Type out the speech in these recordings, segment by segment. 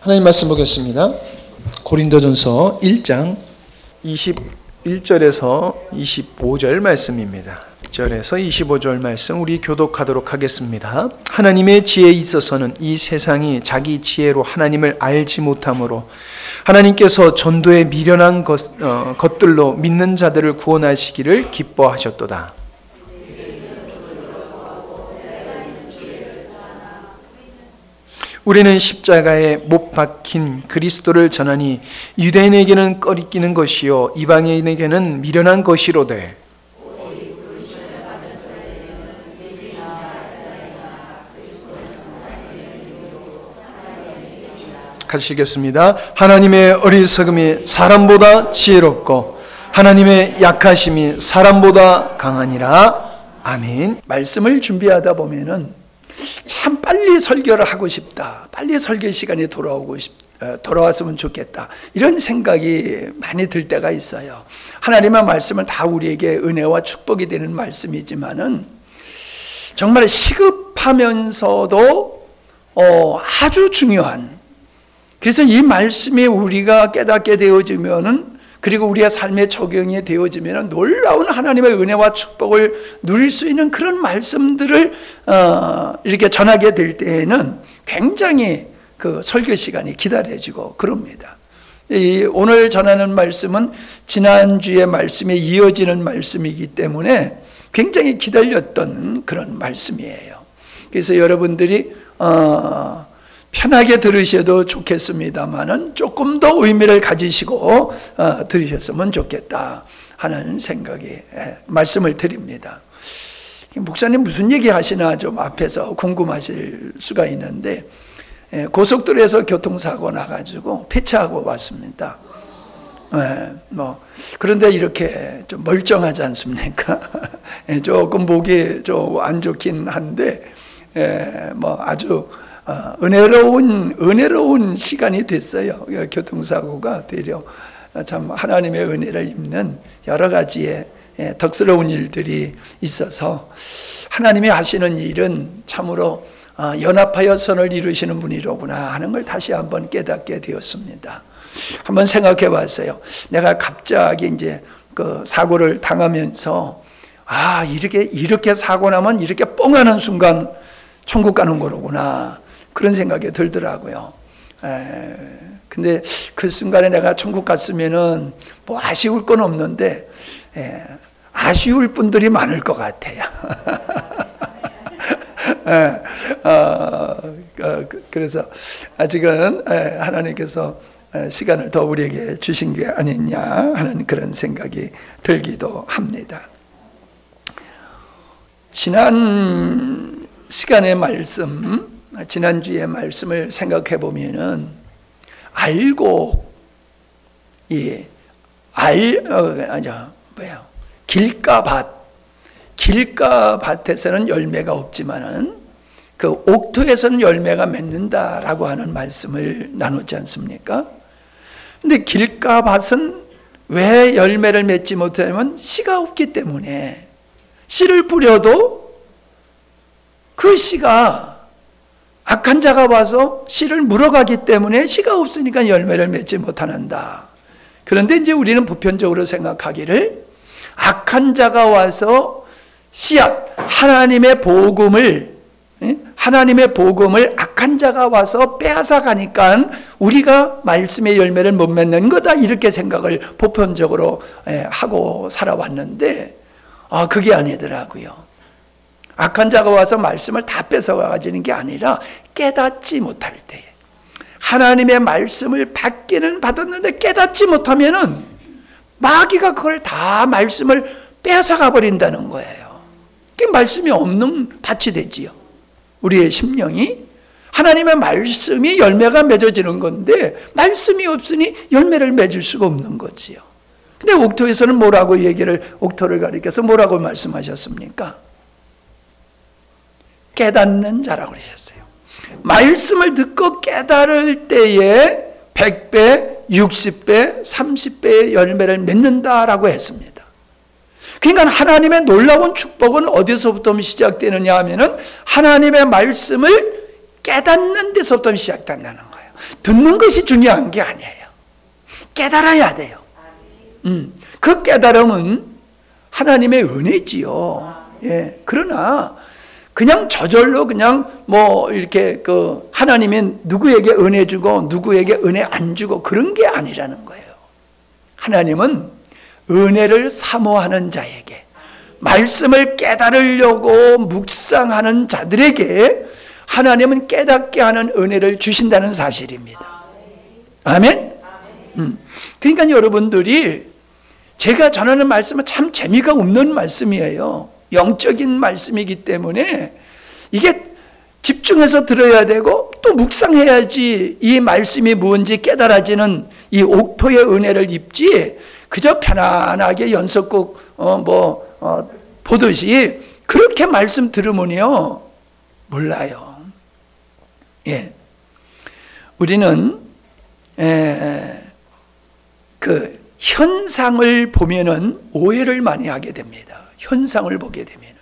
하나님 말씀 보겠습니다. 고린도전서 1장 21절에서 25절 말씀입니다. 1절에서 25절 말씀 우리 교독하도록 하겠습니다. 하나님의 지혜에 있어서는 이 세상이 자기 지혜로 하나님을 알지 못하므로 하나님께서 전도에 미련한 것들로 믿는 자들을 구원하시기를 기뻐하셨도다. 우리는 십자가에 못 박힌 그리스도를 전하니 유대인에게는 꺼리끼는 것이요 이방인에게는 미련한 것이로되 가시겠습니다. 하나님의 어리석음이 사람보다 지혜롭고 하나님의 약하심이 사람보다 강하니라. 아멘. 말씀을 준비하다 보면은 참 빨리 설교를 하고 싶다. 빨리 설교 시간이 돌아왔으면 좋겠다. 이런 생각이 많이 들 때가 있어요. 하나님의 말씀은 다 우리에게 은혜와 축복이 되는 말씀이지만은 정말 시급하면서도 아주 중요한, 그래서 이 말씀이 우리가 깨닫게 되어지면은, 그리고 우리의 삶에 적용이 되어지면 놀라운 하나님의 은혜와 축복을 누릴 수 있는 그런 말씀들을 이렇게 전하게 될 때에는 굉장히 그 설교 시간이 기다려지고 그럽니다. 오늘 전하는 말씀은 지난주의 말씀에 이어지는 말씀이기 때문에 굉장히 기다렸던 그런 말씀이에요. 그래서 여러분들이 편하게 들으셔도 좋겠습니다만은 조금 더 의미를 가지시고 들으셨으면 좋겠다 하는 생각이 말씀을 드립니다. 목사님 무슨 얘기 하시나 좀 앞에서 궁금하실 수가 있는데, 고속도로에서 교통사고 나가지고 폐차하고 왔습니다. 그런데 이렇게 좀 멀쩡하지 않습니까? 조금 보기 좀 안 좋긴 한데 아주 은혜로운 시간이 됐어요. 교통사고가 되려 참 하나님의 은혜를 입는 여러 가지의 덕스러운 일들이 있어서 하나님이 하시는 일은 참으로 연합하여 선을 이루시는 분이로구나 하는 걸 다시 한번 깨닫게 되었습니다. 한번 생각해 봤어요. 내가 갑자기 이제 그 사고를 당하면서 이렇게 사고 나면 이렇게 뻥하는 순간 천국 가는 거로구나, 그런 생각이 들더라고요. 근데 그 순간에 내가 천국 갔으면은 뭐 아쉬울 건 없는데 아쉬울 분들이 많을 것 같아요. 그래서 아직은 하나님께서 시간을 더 우리에게 주신 게 아니냐 하는 그런 생각이 들기도 합니다. 지난 시간의 말씀, 지난주의 말씀을 생각해 보면은 길가밭에서는 열매가 없지만은 그 옥토에서는 열매가 맺는다라고 하는 말씀을 나눴지 않습니까? 근데 길가밭은 왜 열매를 맺지 못하냐면 씨가 없기 때문에, 씨를 뿌려도 그 씨가 악한 자가 와서 씨를 물어가기 때문에 씨가 없으니까 열매를 맺지 못한다. 그런데 이제 우리는 보편적으로 생각하기를 악한 자가 와서 씨앗, 하나님의 복음을 악한 자가 와서 빼앗아 가니까 우리가 말씀의 열매를 못 맺는 거다, 이렇게 생각을 보편적으로 하고 살아왔는데 그게 아니더라고요. 악한 자가 와서 말씀을 다 뺏어가지는 게 아니라 깨닫지 못할 때에, 하나님의 말씀을 받기는 받았는데 깨닫지 못하면은 마귀가 그걸 다 말씀을 뺏어가 버린다는 거예요. 그 말씀이 없는 밭이 되지요. 우리의 심령이 하나님의 말씀이 열매가 맺어지는 건데 말씀이 없으니 열매를 맺을 수가 없는 거지요. 근데 옥토에서는 뭐라고 옥토를 가리켜서 뭐라고 말씀하셨습니까? 깨닫는 자라고 그러셨어요. 말씀을 듣고 깨달을 때에 100배, 60배, 30배의 열매를 맺는다라고 했습니다. 그러니까 하나님의 놀라운 축복은 어디서부터 시작되느냐 하면은 하나님의 말씀을 깨닫는 데서부터 시작된다는 거예요. 듣는 것이 중요한 게 아니에요. 깨달아야 돼요. 그 깨달음은 하나님의 은혜지요. 예. 그러나 그냥 저절로 그냥 뭐 이렇게 그 하나님이 누구에게 은혜 주고 누구에게 은혜 안 주고 그런 게 아니라는 거예요. 하나님은 은혜를 사모하는 자에게, 말씀을 깨달으려고 묵상하는 자들에게 하나님은 깨닫게 하는 은혜를 주신다는 사실입니다. 아멘? 그러니까 여러분들이 제가 전하는 말씀은 참 재미가 없는 말씀이에요. 영적인 말씀이기 때문에 이게 집중해서 들어야 되고 또 묵상해야지 이 말씀이 뭔지 깨달아지는 이 옥토의 은혜를 입지, 그저 편안하게 연속곡 보듯이 그렇게 말씀 들으면요 몰라요. 예, 우리는 그 현상을 보면은 오해를 많이 하게 됩니다. 현상을 보게 되면은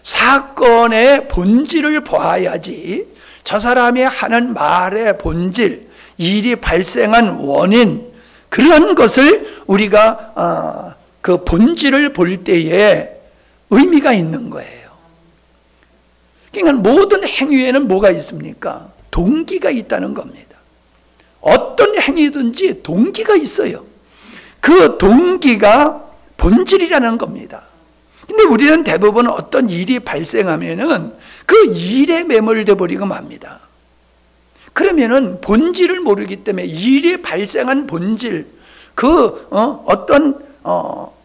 사건의 본질을 보아야지 저 사람이 하는 말의 본질, 일이 발생한 원인, 그런 것을 우리가 그 본질을 볼 때에 의미가 있는 거예요. 그러니까 모든 행위에는 뭐가 있습니까? 동기가 있다는 겁니다. 어떤 행위든지 동기가 있어요. 그 동기가 본질이라는 겁니다. 근데 우리는 대부분 어떤 일이 발생하면은 그 일에 매몰돼 버리고 맙니다. 그러면은 본질을 모르기 때문에 일이 발생한 본질, 그 어떤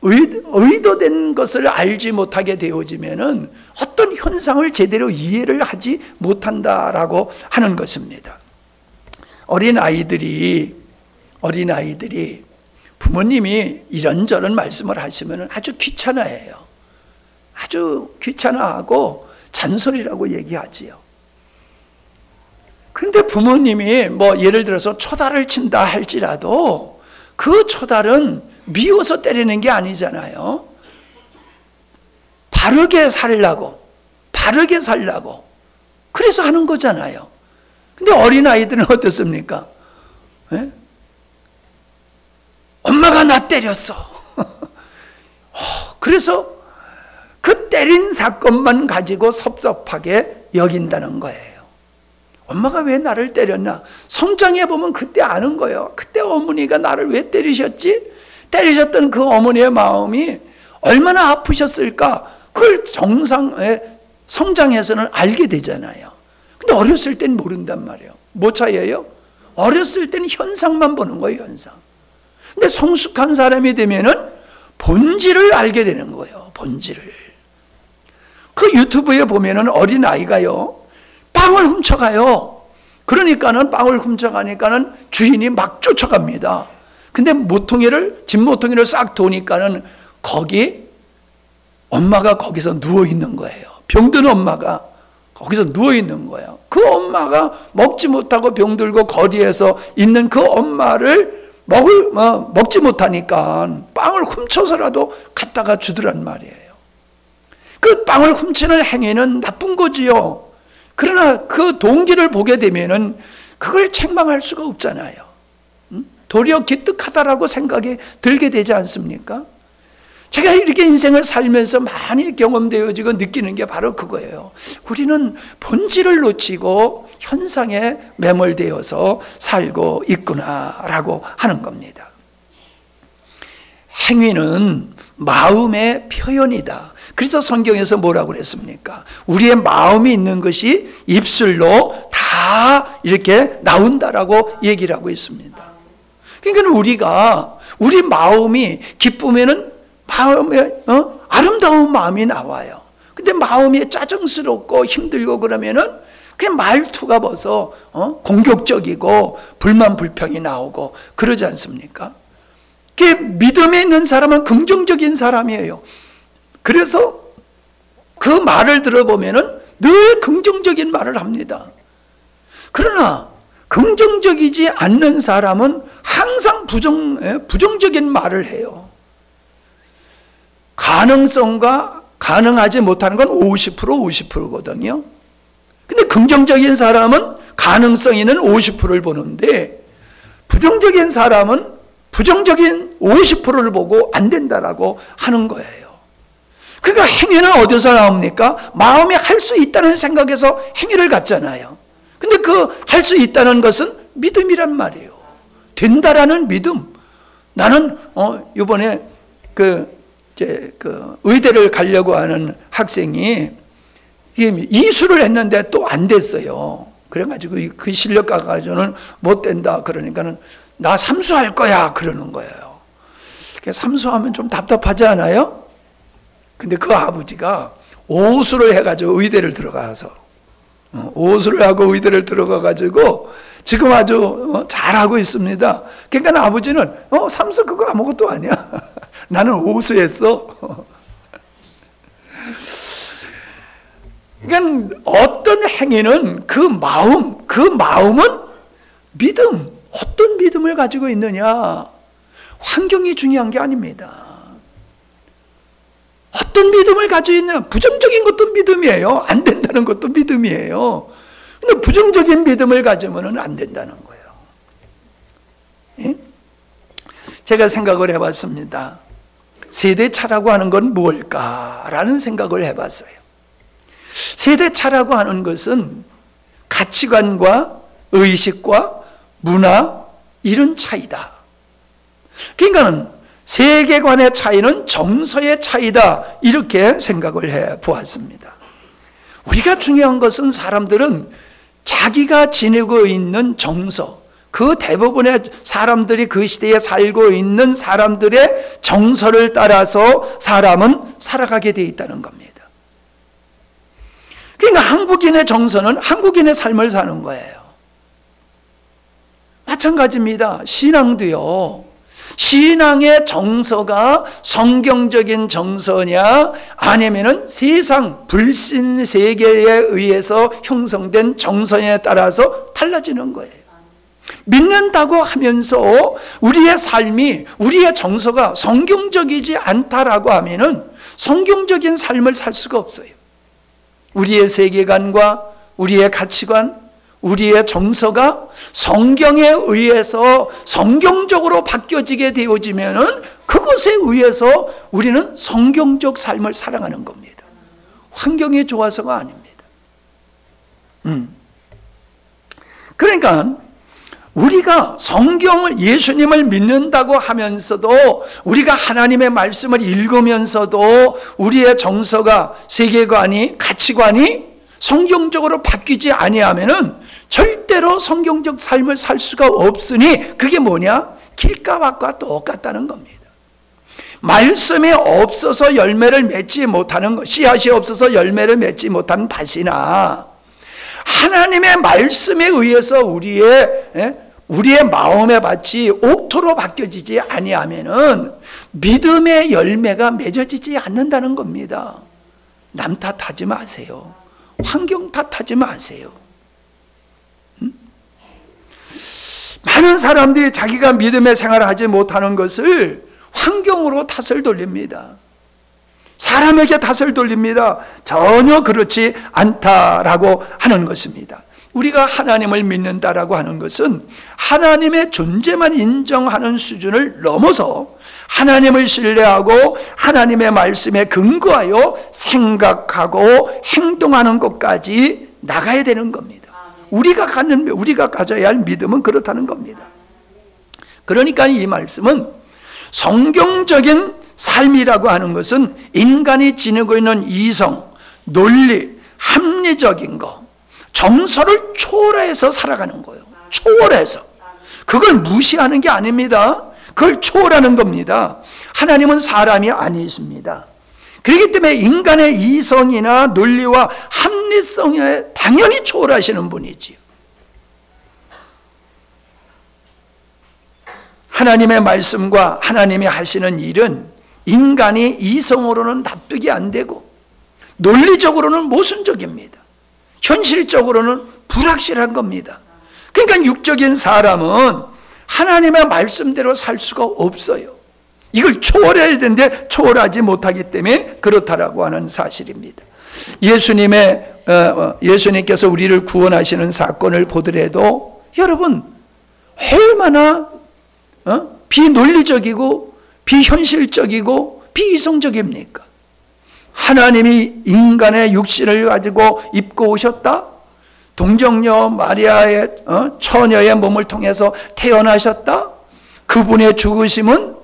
의도된 것을 알지 못하게 되어지면은 어떤 현상을 제대로 이해를 하지 못한다라고 하는 것입니다. 어린아이들이 부모님이 이런저런 말씀을 하시면 아주 귀찮아해요. 아주 귀찮아하고 잔소리라고 얘기하지요. 근데 부모님이 뭐 예를 들어서 초달을 친다 할지라도 그 초달은 미워서 때리는 게 아니잖아요. 바르게 살라고 그래서 하는 거잖아요. 근데 어린아이들은 어떻습니까? 예? 엄마가 나 때렸어. 그래서 그 때린 사건만 가지고 섭섭하게 여긴다는 거예요. 엄마가 왜 나를 때렸나? 성장해 보면 그때 아는 거예요. 그때 어머니가 나를 왜 때리셨지? 때리셨던 그 어머니의 마음이 얼마나 아프셨을까? 그걸 성장해서는 알게 되잖아요. 근데 어렸을 땐 모른단 말이에요. 뭐 차이예요? 어렸을 때는 현상만 보는 거예요, 현상. 근데 성숙한 사람이 되면은 본질을 알게 되는 거예요, 본질을. 그 유튜브에 보면은 어린아이가요, 빵을 훔쳐가요. 그러니까는 빵을 훔쳐가니까는 주인이 막 쫓아갑니다. 근데 집 모퉁이를 싹 도니까는 거기 엄마가 거기서 누워 있는 거예요. 병든 엄마가 거기서 누워 있는 거예요. 그 엄마가 먹지 못하고 병들고 거리에서 있는 그 엄마를 먹지 못하니까 빵을 훔쳐서라도 갖다가 주더란 말이에요. 그 빵을 훔치는 행위는 나쁜 거지요. 그러나 그 동기를 보게 되면은 그걸 책망할 수가 없잖아요. 도리어 기특하다라고 생각이 들게 되지 않습니까? 제가 이렇게 인생을 살면서 많이 경험되어지고 느끼는 게 바로 그거예요. 우리는 본질을 놓치고 현상에 매몰되어서 살고 있구나라고 하는 겁니다. 행위는 마음의 표현이다. 그래서 성경에서 뭐라고 그랬습니까? 우리의 마음이 있는 것이 입술로 다 이렇게 나온다라고 얘기를 하고 있습니다. 그러니까 우리 마음이 기쁘면은 마음에 아름다운 마음이 나와요. 근데 마음이 짜증스럽고 힘들고 그러면은 그 말투가 벌써 공격적이고 불만 불평이 나오고 그러지 않습니까? 그 믿음에 있는 사람은 긍정적인 사람이에요. 그래서 그 말을 들어보면은 늘 긍정적인 말을 합니다. 그러나 긍정적이지 않는 사람은 항상 부정적인 말을 해요. 가능성과 가능하지 못하는 건 50%, 50%거든요. 근데 긍정적인 사람은 가능성 있는 50%를 보는데 부정적인 사람은 부정적인 50%를 보고 안 된다라고 하는 거예요. 그러니까 행위는 어디서 나옵니까? 마음에 할 수 있다는 생각에서 행위를 갖잖아요. 근데 그 할 수 있다는 것은 믿음이란 말이에요. 된다라는 믿음. 나는 이번에 의대를 가려고 하는 학생이 이수를 했는데 또 안 됐어요. 그래가지고 그 실력 가지고는 못 된다. 그러니까는 나 삼수할 거야. 그러는 거예요. 삼수하면 좀 답답하지 않아요? 근데 그 아버지가 오수를 해가지고 의대를 들어가서 오수를 하고 의대를 들어가가지고 지금 아주 잘하고 있습니다. 그러니까 아버지는 삼수 그거 아무것도 아니야. 나는 오수했어. 그러니까 어떤 행위는 그 마음은 믿음, 어떤 믿음을 가지고 있느냐. 환경이 중요한 게 아닙니다. 어떤 믿음을 가지고 있냐. 부정적인 것도 믿음이에요. 안 된다는 것도 믿음이에요. 근데 부정적인 믿음을 가지면 안 된다는 거예요. 예? 제가 생각을 해봤습니다. 세대차라고 하는 건 뭘까라는 생각을 해봤어요. 세대차라고 하는 것은 가치관과 의식과 문화 이런 차이다. 그러니까 세계관의 차이는 정서의 차이다. 이렇게 생각을 해 보았습니다. 우리가 중요한 것은 사람들은 자기가 지니고 있는 정서, 그 대부분의 사람들이 그 시대에 살고 있는 사람들의 정서를 따라서 사람은 살아가게 되어 있다는 겁니다. 그러니까 한국인의 정서는 한국인의 삶을 사는 거예요. 마찬가지입니다. 신앙도요. 신앙의 정서가 성경적인 정서냐 아니면은 세상 불신 세계에 의해서 형성된 정서에 따라서 달라지는 거예요. 믿는다고 하면서 우리의 삶이, 우리의 정서가 성경적이지 않다라고 하면은 성경적인 삶을 살 수가 없어요. 우리의 세계관과 우리의 가치관, 우리의 정서가 성경에 의해서 성경적으로 바뀌어지게 되어지면은 그것에 의해서 우리는 성경적 삶을 살아가는 겁니다. 환경이 좋아서가 아닙니다. 그러니까 우리가 성경을, 예수님을 믿는다고 하면서도 우리가 하나님의 말씀을 읽으면서도 우리의 정서가, 세계관이, 가치관이 성경적으로 바뀌지 아니하면은 절대로 성경적 삶을 살 수가 없으니 그게 뭐냐? 길가밭과 똑같다는 겁니다. 말씀이 없어서 열매를 맺지 못하는 것, 씨앗이 없어서 열매를 맺지 못하는 밭이나 하나님의 말씀에 의해서 우리의 마음의 밭이 옥토로 바뀌어지지 아니하면은 믿음의 열매가 맺어지지 않는다는 겁니다. 남 탓하지 마세요. 환경 탓하지 마세요. 많은 사람들이 자기가 믿음의 생활을 하지 못하는 것을 환경으로 탓을 돌립니다. 사람에게 탓을 돌립니다. 전혀 그렇지 않다라고 하는 것입니다. 우리가 하나님을 믿는다라고 하는 것은 하나님의 존재만 인정하는 수준을 넘어서 하나님을 신뢰하고 하나님의 말씀에 근거하여 생각하고 행동하는 것까지 나가야 되는 겁니다. 우리가 가져야 할 믿음은 그렇다는 겁니다. 그러니까 이 말씀은 성경적인 삶이라고 하는 것은 인간이 지니고 있는 이성, 논리, 합리적인 거, 정서를 초월해서 살아가는 거예요. 초월해서. 그걸 무시하는 게 아닙니다. 그걸 초월하는 겁니다. 하나님은 사람이 아니십니다. 그렇기 때문에 인간의 이성이나 논리와 합리성에 당연히 초월하시는 분이지요. 하나님의 말씀과 하나님이 하시는 일은 인간이 이성으로는 납득이 안 되고 논리적으로는 모순적입니다. 현실적으로는 불확실한 겁니다. 그러니까 육적인 사람은 하나님의 말씀대로 살 수가 없어요. 이걸 초월해야 되는데 초월하지 못하기 때문에 그렇다라고 하는 사실입니다. 예수님의 예수님께서 우리를 구원하시는 사건을 보더라도 여러분 얼마나 비논리적이고 비현실적이고 비이성적입니까? 하나님이 인간의 육신을 가지고 입고 오셨다? 동정녀 마리아의 처녀의 몸을 통해서 태어나셨다? 그분의 죽으심은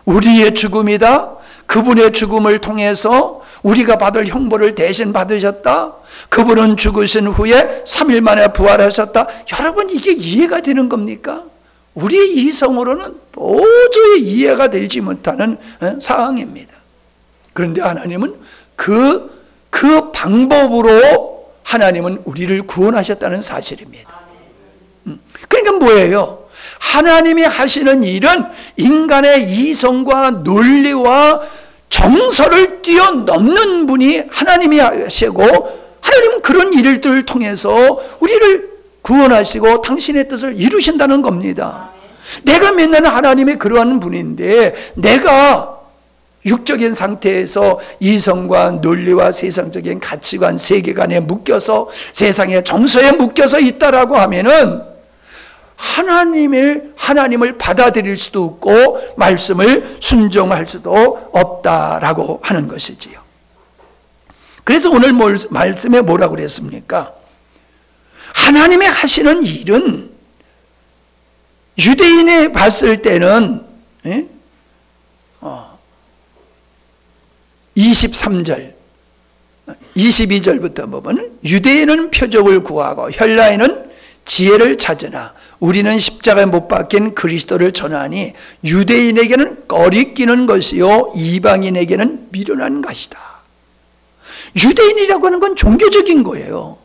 우리의 죽음이다. 그분의 죽음을 통해서 우리가 받을 형벌을 대신 받으셨다. 그분은 죽으신 후에 3일 만에 부활하셨다. 여러분 이게 이해가 되는 겁니까? 우리의 이성으로는 도저히 이해가 되지 못하는 상황입니다. 그런데 하나님은 그 방법으로 하나님은 우리를 구원하셨다는 사실입니다. 그러니까 뭐예요? 하나님이 하시는 일은 인간의 이성과 논리와 정서를 뛰어넘는 분이 하나님이 하시고, 하나님은 그런 일들을 통해서 우리를 구원하시고 당신의 뜻을 이루신다는 겁니다. 내가 믿는 하나님이 그러한 분인데 내가 육적인 상태에서 이성과 논리와 세상적인 가치관, 세계관에 묶여서 세상의 정서에 묶여서 있다라고 하면은 하나님을 받아들일 수도 없고 말씀을 순종할 수도 없다라고 하는 것이지요. 그래서 오늘 말씀에 뭐라고 그랬습니까? 하나님이 하시는 일은 유대인이 봤을 때는 23절 22절부터 보면 유대인은 표적을 구하고 헬라인은 지혜를 찾으나 우리는 십자가에 못 박힌 그리스도를 전하니 유대인에게는 꺼리끼는 것이요 이방인에게는 미련한 것이다. 유대인이라고 하는 건 종교적인 거예요.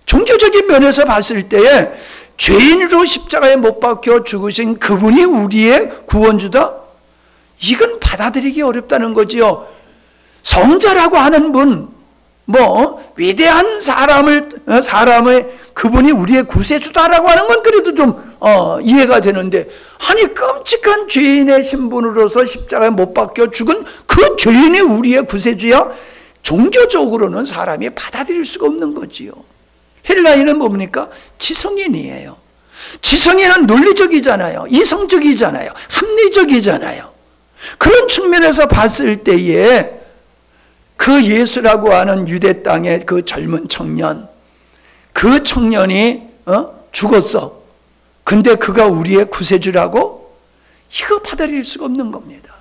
종교적인 면에서 봤을 때 죄인으로 십자가에 못 박혀 죽으신 그분이 우리의 구원주다? 이건 받아들이기 어렵다는 거지요. 성자라고 하는 분, 위대한 사람의 그분이 우리의 구세주다라고 하는 건 그래도 좀 이해가 되는데, 아니 끔찍한 죄인의 신분으로서 십자가에 못 박혀 죽은 그 죄인이 우리의 구세주야? 종교적으로는 사람이 받아들일 수가 없는 거지요. 헬라인은 뭡니까? 지성인이에요. 지성인은 논리적이잖아요. 이성적이잖아요. 합리적이잖아요. 그런 측면에서 봤을 때에 그 예수라고 하는 유대 땅의 그 젊은 청년, 그 청년이 죽었어. 근데 그가 우리의 구세주라고? 이거 받아들일 수가 없는 겁니다.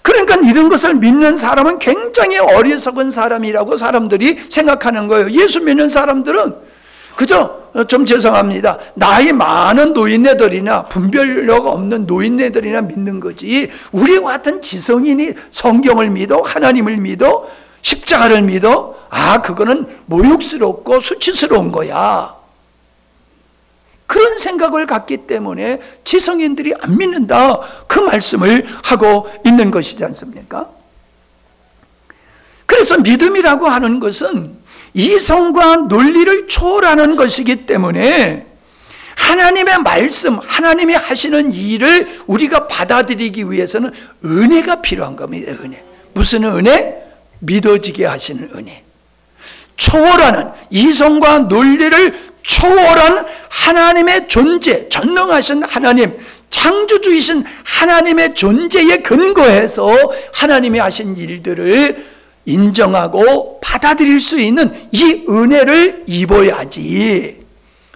그러니까 이런 것을 믿는 사람은 굉장히 어리석은 사람이라고 사람들이 생각하는 거예요. 예수 믿는 사람들은 그저 좀 죄송합니다. 나이 많은 노인네들이나 분별력 없는 노인네들이나 믿는 거지, 우리와 같은 지성인이 성경을 믿어, 하나님을 믿어, 십자가를 믿어, 그거는 모욕스럽고 수치스러운 거야. 그런 생각을 갖기 때문에 지성인들이 안 믿는다, 그 말씀을 하고 있는 것이지 않습니까? 그래서 믿음이라고 하는 것은 이성과 논리를 초월하는 것이기 때문에 하나님의 말씀, 하나님이 하시는 일을 우리가 받아들이기 위해서는 은혜가 필요한 겁니다. 은혜. 무슨 은혜? 믿어지게 하시는 은혜. 초월하는, 이성과 논리를 초월한 하나님의 존재, 전능하신 하나님, 창조주이신 하나님의 존재에 근거해서 하나님이 하신 일들을 인정하고 받아들일 수 있는 이 은혜를 입어야지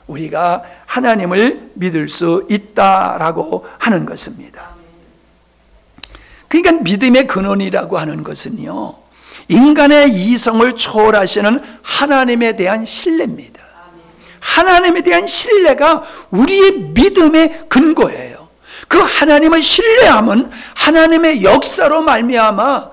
우리가 하나님을 믿을 수 있다라고 하는 것입니다. 그러니까 믿음의 근원이라고 하는 것은요, 인간의 이성을 초월하시는 하나님에 대한 신뢰입니다. 하나님에 대한 신뢰가 우리의 믿음의 근거예요. 그 하나님을 신뢰하면 하나님의 역사로 말미암아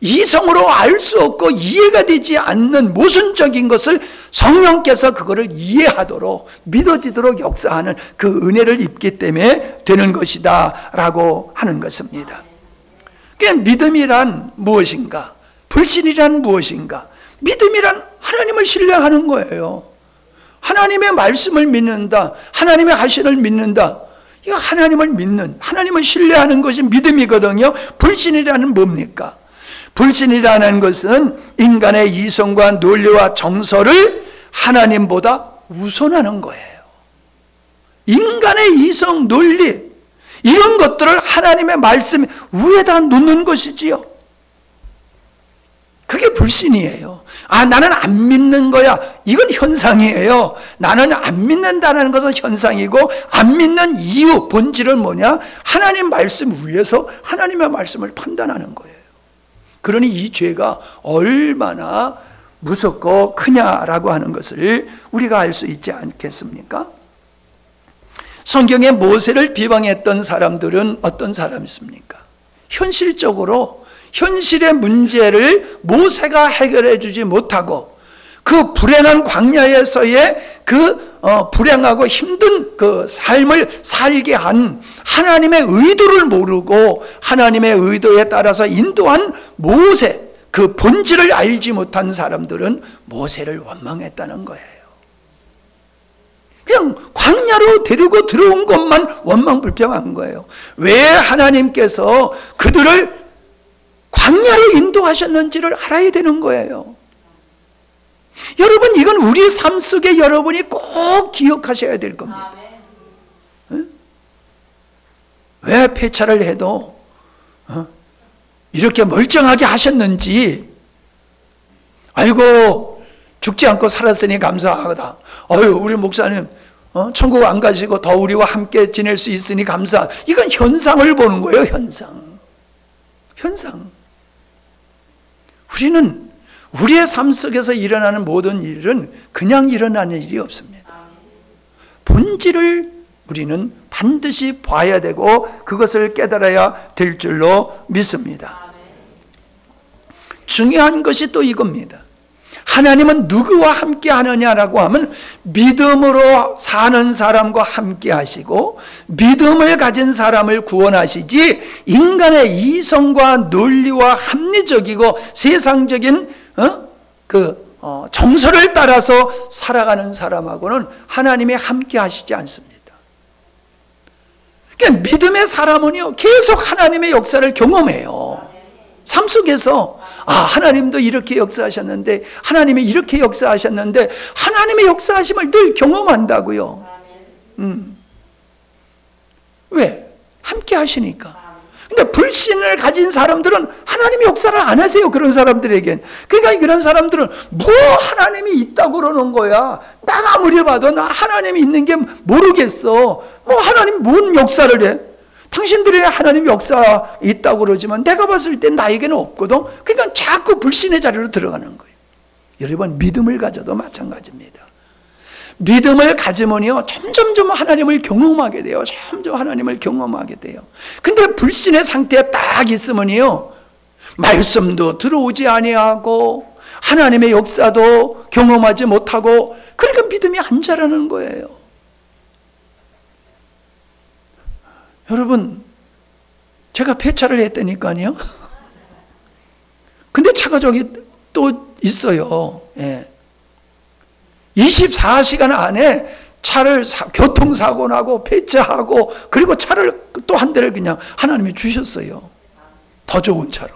이성으로 알 수 없고 이해가 되지 않는 모순적인 것을 성령께서 그거를 이해하도록, 믿어지도록 역사하는 그 은혜를 입기 때문에 되는 것이다 라고 하는 것입니다. 그러니까 믿음이란 무엇인가? 불신이란 무엇인가? 믿음이란 하나님을 신뢰하는 거예요. 하나님의 말씀을 믿는다, 하나님의 하신을 믿는다, 이거 하나님을 믿는, 하나님을 신뢰하는 것이 믿음이거든요. 불신이라는 뭡니까? 불신이라는 것은 인간의 이성과 논리와 정서를 하나님보다 우선하는 거예요. 인간의 이성, 논리 이런 것들을 하나님의 말씀 위에다 놓는 것이지요. 그게 불신이에요. 나는 안 믿는 거야. 이건 현상이에요. 나는 안 믿는다는 것은 현상이고, 안 믿는 이유, 본질은 뭐냐? 하나님 말씀 위에서 하나님의 말씀을 판단하는 거예요. 그러니 이 죄가 얼마나 무섭고 크냐라고 하는 것을 우리가 알 수 있지 않겠습니까? 성경에 모세를 비방했던 사람들은 어떤 사람이십니까? 현실적으로 현실의 문제를 모세가 해결해 주지 못하고 그 불행한 광야에서의 그 불행하고 힘든 그 삶을 살게 한 하나님의 의도를 모르고 하나님의 의도에 따라서 인도한 모세, 그 본질을 알지 못한 사람들은 모세를 원망했다는 거예요. 그냥 광야로 데리고 들어온 것만 원망불평한 거예요. 왜 하나님께서 그들을 광야로 인도하셨는지를 알아야 되는 거예요. 여러분, 이건 우리 삶 속에 여러분이 꼭 기억하셔야 될 겁니다. 왜 폐차를 해도 이렇게 멀쩡하게 하셨는지, 아이고 죽지 않고 살았으니 감사하다. 우리 목사님 천국 안 가시고 더 우리와 함께 지낼 수 있으니 감사. 이건 현상을 보는 거예요. 현상. 우리는 우리의 삶 속에서 일어나는 모든 일은 그냥 일어나는 일이 없습니다. 본질을 우리는 반드시 봐야 되고 그것을 깨달아야 될 줄로 믿습니다. 중요한 것이 또 이겁니다. 하나님은 누구와 함께 하느냐라고 하면 믿음으로 사는 사람과 함께 하시고 믿음을 가진 사람을 구원하시지, 인간의 이성과 논리와 합리적이고 세상적인 정서를 따라서 살아가는 사람하고는 하나님이 함께 하시지 않습니다. 그러니까 믿음의 사람은요, 계속 하나님의 역사를 경험해요. 삶 속에서 하나님도 이렇게 역사하셨는데, 하나님이 이렇게 역사하셨는데, 하나님의 역사하심을 늘 경험한다고요. 왜? 함께 하시니까. 근데 불신을 가진 사람들은 하나님의 역사를 안 하세요. 그런 사람들에겐. 그러니까 그런 사람들은 뭐 하나님이 있다고 그러는 거야. 내가 아무리 봐도 나 하나님이 있는 게 모르겠어. 뭐 하나님 뭔 역사를 해? 당신들의 하나님 역사 있다고 그러지만 내가 봤을 때 나에게는 없거든. 그러니까 자꾸 불신의 자리로 들어가는 거예요. 여러분, 믿음을 가져도 마찬가지입니다. 믿음을 가지면요, 점점 하나님을 경험하게 돼요. 점점 하나님을 경험하게 돼요. 근데 불신의 상태에 딱 있으면요, 말씀도 들어오지 아니하고 하나님의 역사도 경험하지 못하고, 그러니까 믿음이 안 자라는 거예요. 여러분, 제가 폐차를 했다니까요. 근데 차가 저기 또 있어요. 24시간 안에 차를 교통사고 나고 폐차하고, 그리고 차를 또 한 대를 그냥 하나님이 주셨어요. 더 좋은 차로.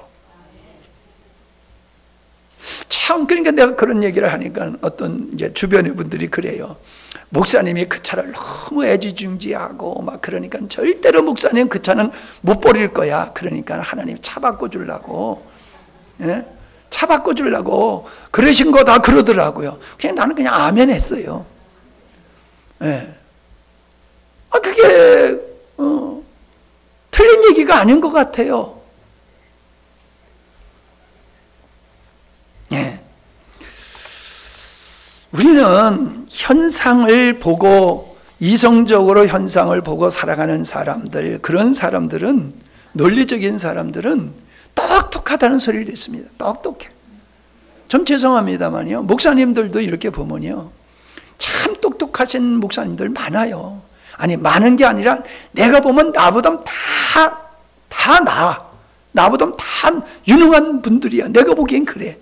참, 그러니까 내가 그런 얘기를 하니까 어떤 이제 주변의 분들이 그래요. 목사님이 그 차를 너무 애지중지하고 막 그러니까 절대로 목사님 그 차는 못 버릴 거야. 그러니까 하나님 차 바꿔주려고, 차 바꿔주려고 그러신 거다 그러더라고요. 그냥 나는 그냥 아멘 했어요. 그게 틀린 얘기가 아닌 것 같아요. 우리는 현상을 보고, 이성적으로 현상을 보고 살아가는 사람들, 그런 사람들은, 논리적인 사람들은 똑똑하다는 소리를 듣습니다. 똑똑해. 좀 죄송합니다만요, 목사님들도 이렇게 보면요, 참 똑똑하신 목사님들 많아요. 아니, 많은 게 아니라 내가 보면 나보다 다 나아. 나보다 다 유능한 분들이야. 내가 보기엔 그래.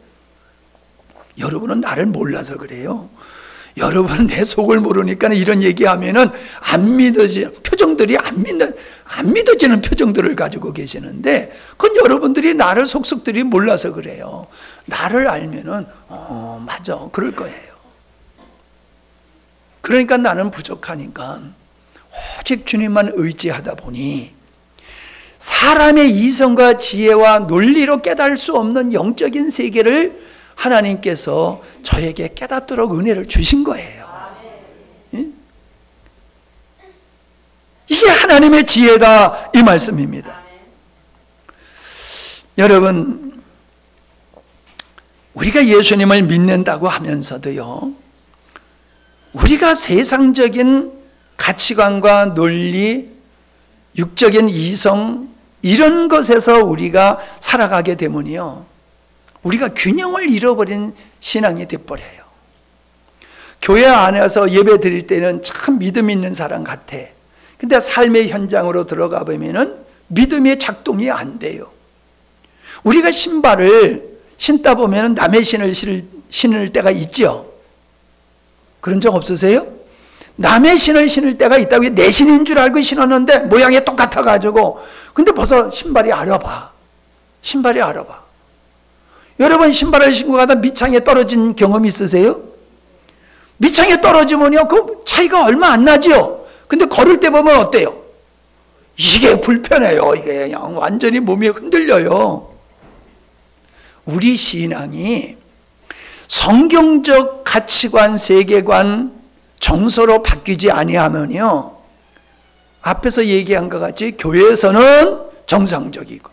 여러분은 나를 몰라서 그래요. 여러분은 내 속을 모르니까 이런 얘기하면은 안 믿어지. 표정들이 안 안 믿어지는 표정들을 가지고 계시는데 그건 여러분들이 나를 속속들이 몰라서 그래요. 나를 알면은 맞아, 그럴 거예요. 그러니까 나는 부족하니까 오직 주님만 의지하다 보니 사람의 이성과 지혜와 논리로 깨달을 수 없는 영적인 세계를 하나님께서 저에게 깨닫도록 은혜를 주신 거예요. 이게 하나님의 지혜다, 이 말씀입니다. 여러분, 우리가 예수님을 믿는다고 하면서도요, 우리가 세상적인 가치관과 논리, 육적인 이성, 이런 것에서 우리가 살아가게 되면요, 우리가 균형을 잃어버린 신앙이 돼버려요. 교회 안에서 예배 드릴 때는 참 믿음 있는 사람 같아. 근데 삶의 현장으로 들어가 보면은 믿음의 작동이 안 돼요. 우리가 신발을 신다 보면은 남의 신을 신을 때가 있죠. 그런 적 없으세요? 남의 신을 신을 때가 있다고. 내 신인 줄 알고 신었는데 모양이 똑같아가지고. 근데 벌써 신발이 알아봐. 신발이 알아봐. 여러분, 신발을 신고 가다 밑창에 떨어진 경험 있으세요? 밑창에 떨어지면요, 그 차이가 얼마 안 나죠? 근데 걸을 때 보면 어때요? 이게 불편해요. 이게 그냥 완전히 몸이 흔들려요. 우리 신앙이 성경적 가치관, 세계관, 정서로 바뀌지 아니하면요, 앞에서 얘기한 것 같이 교회에서는 정상적이고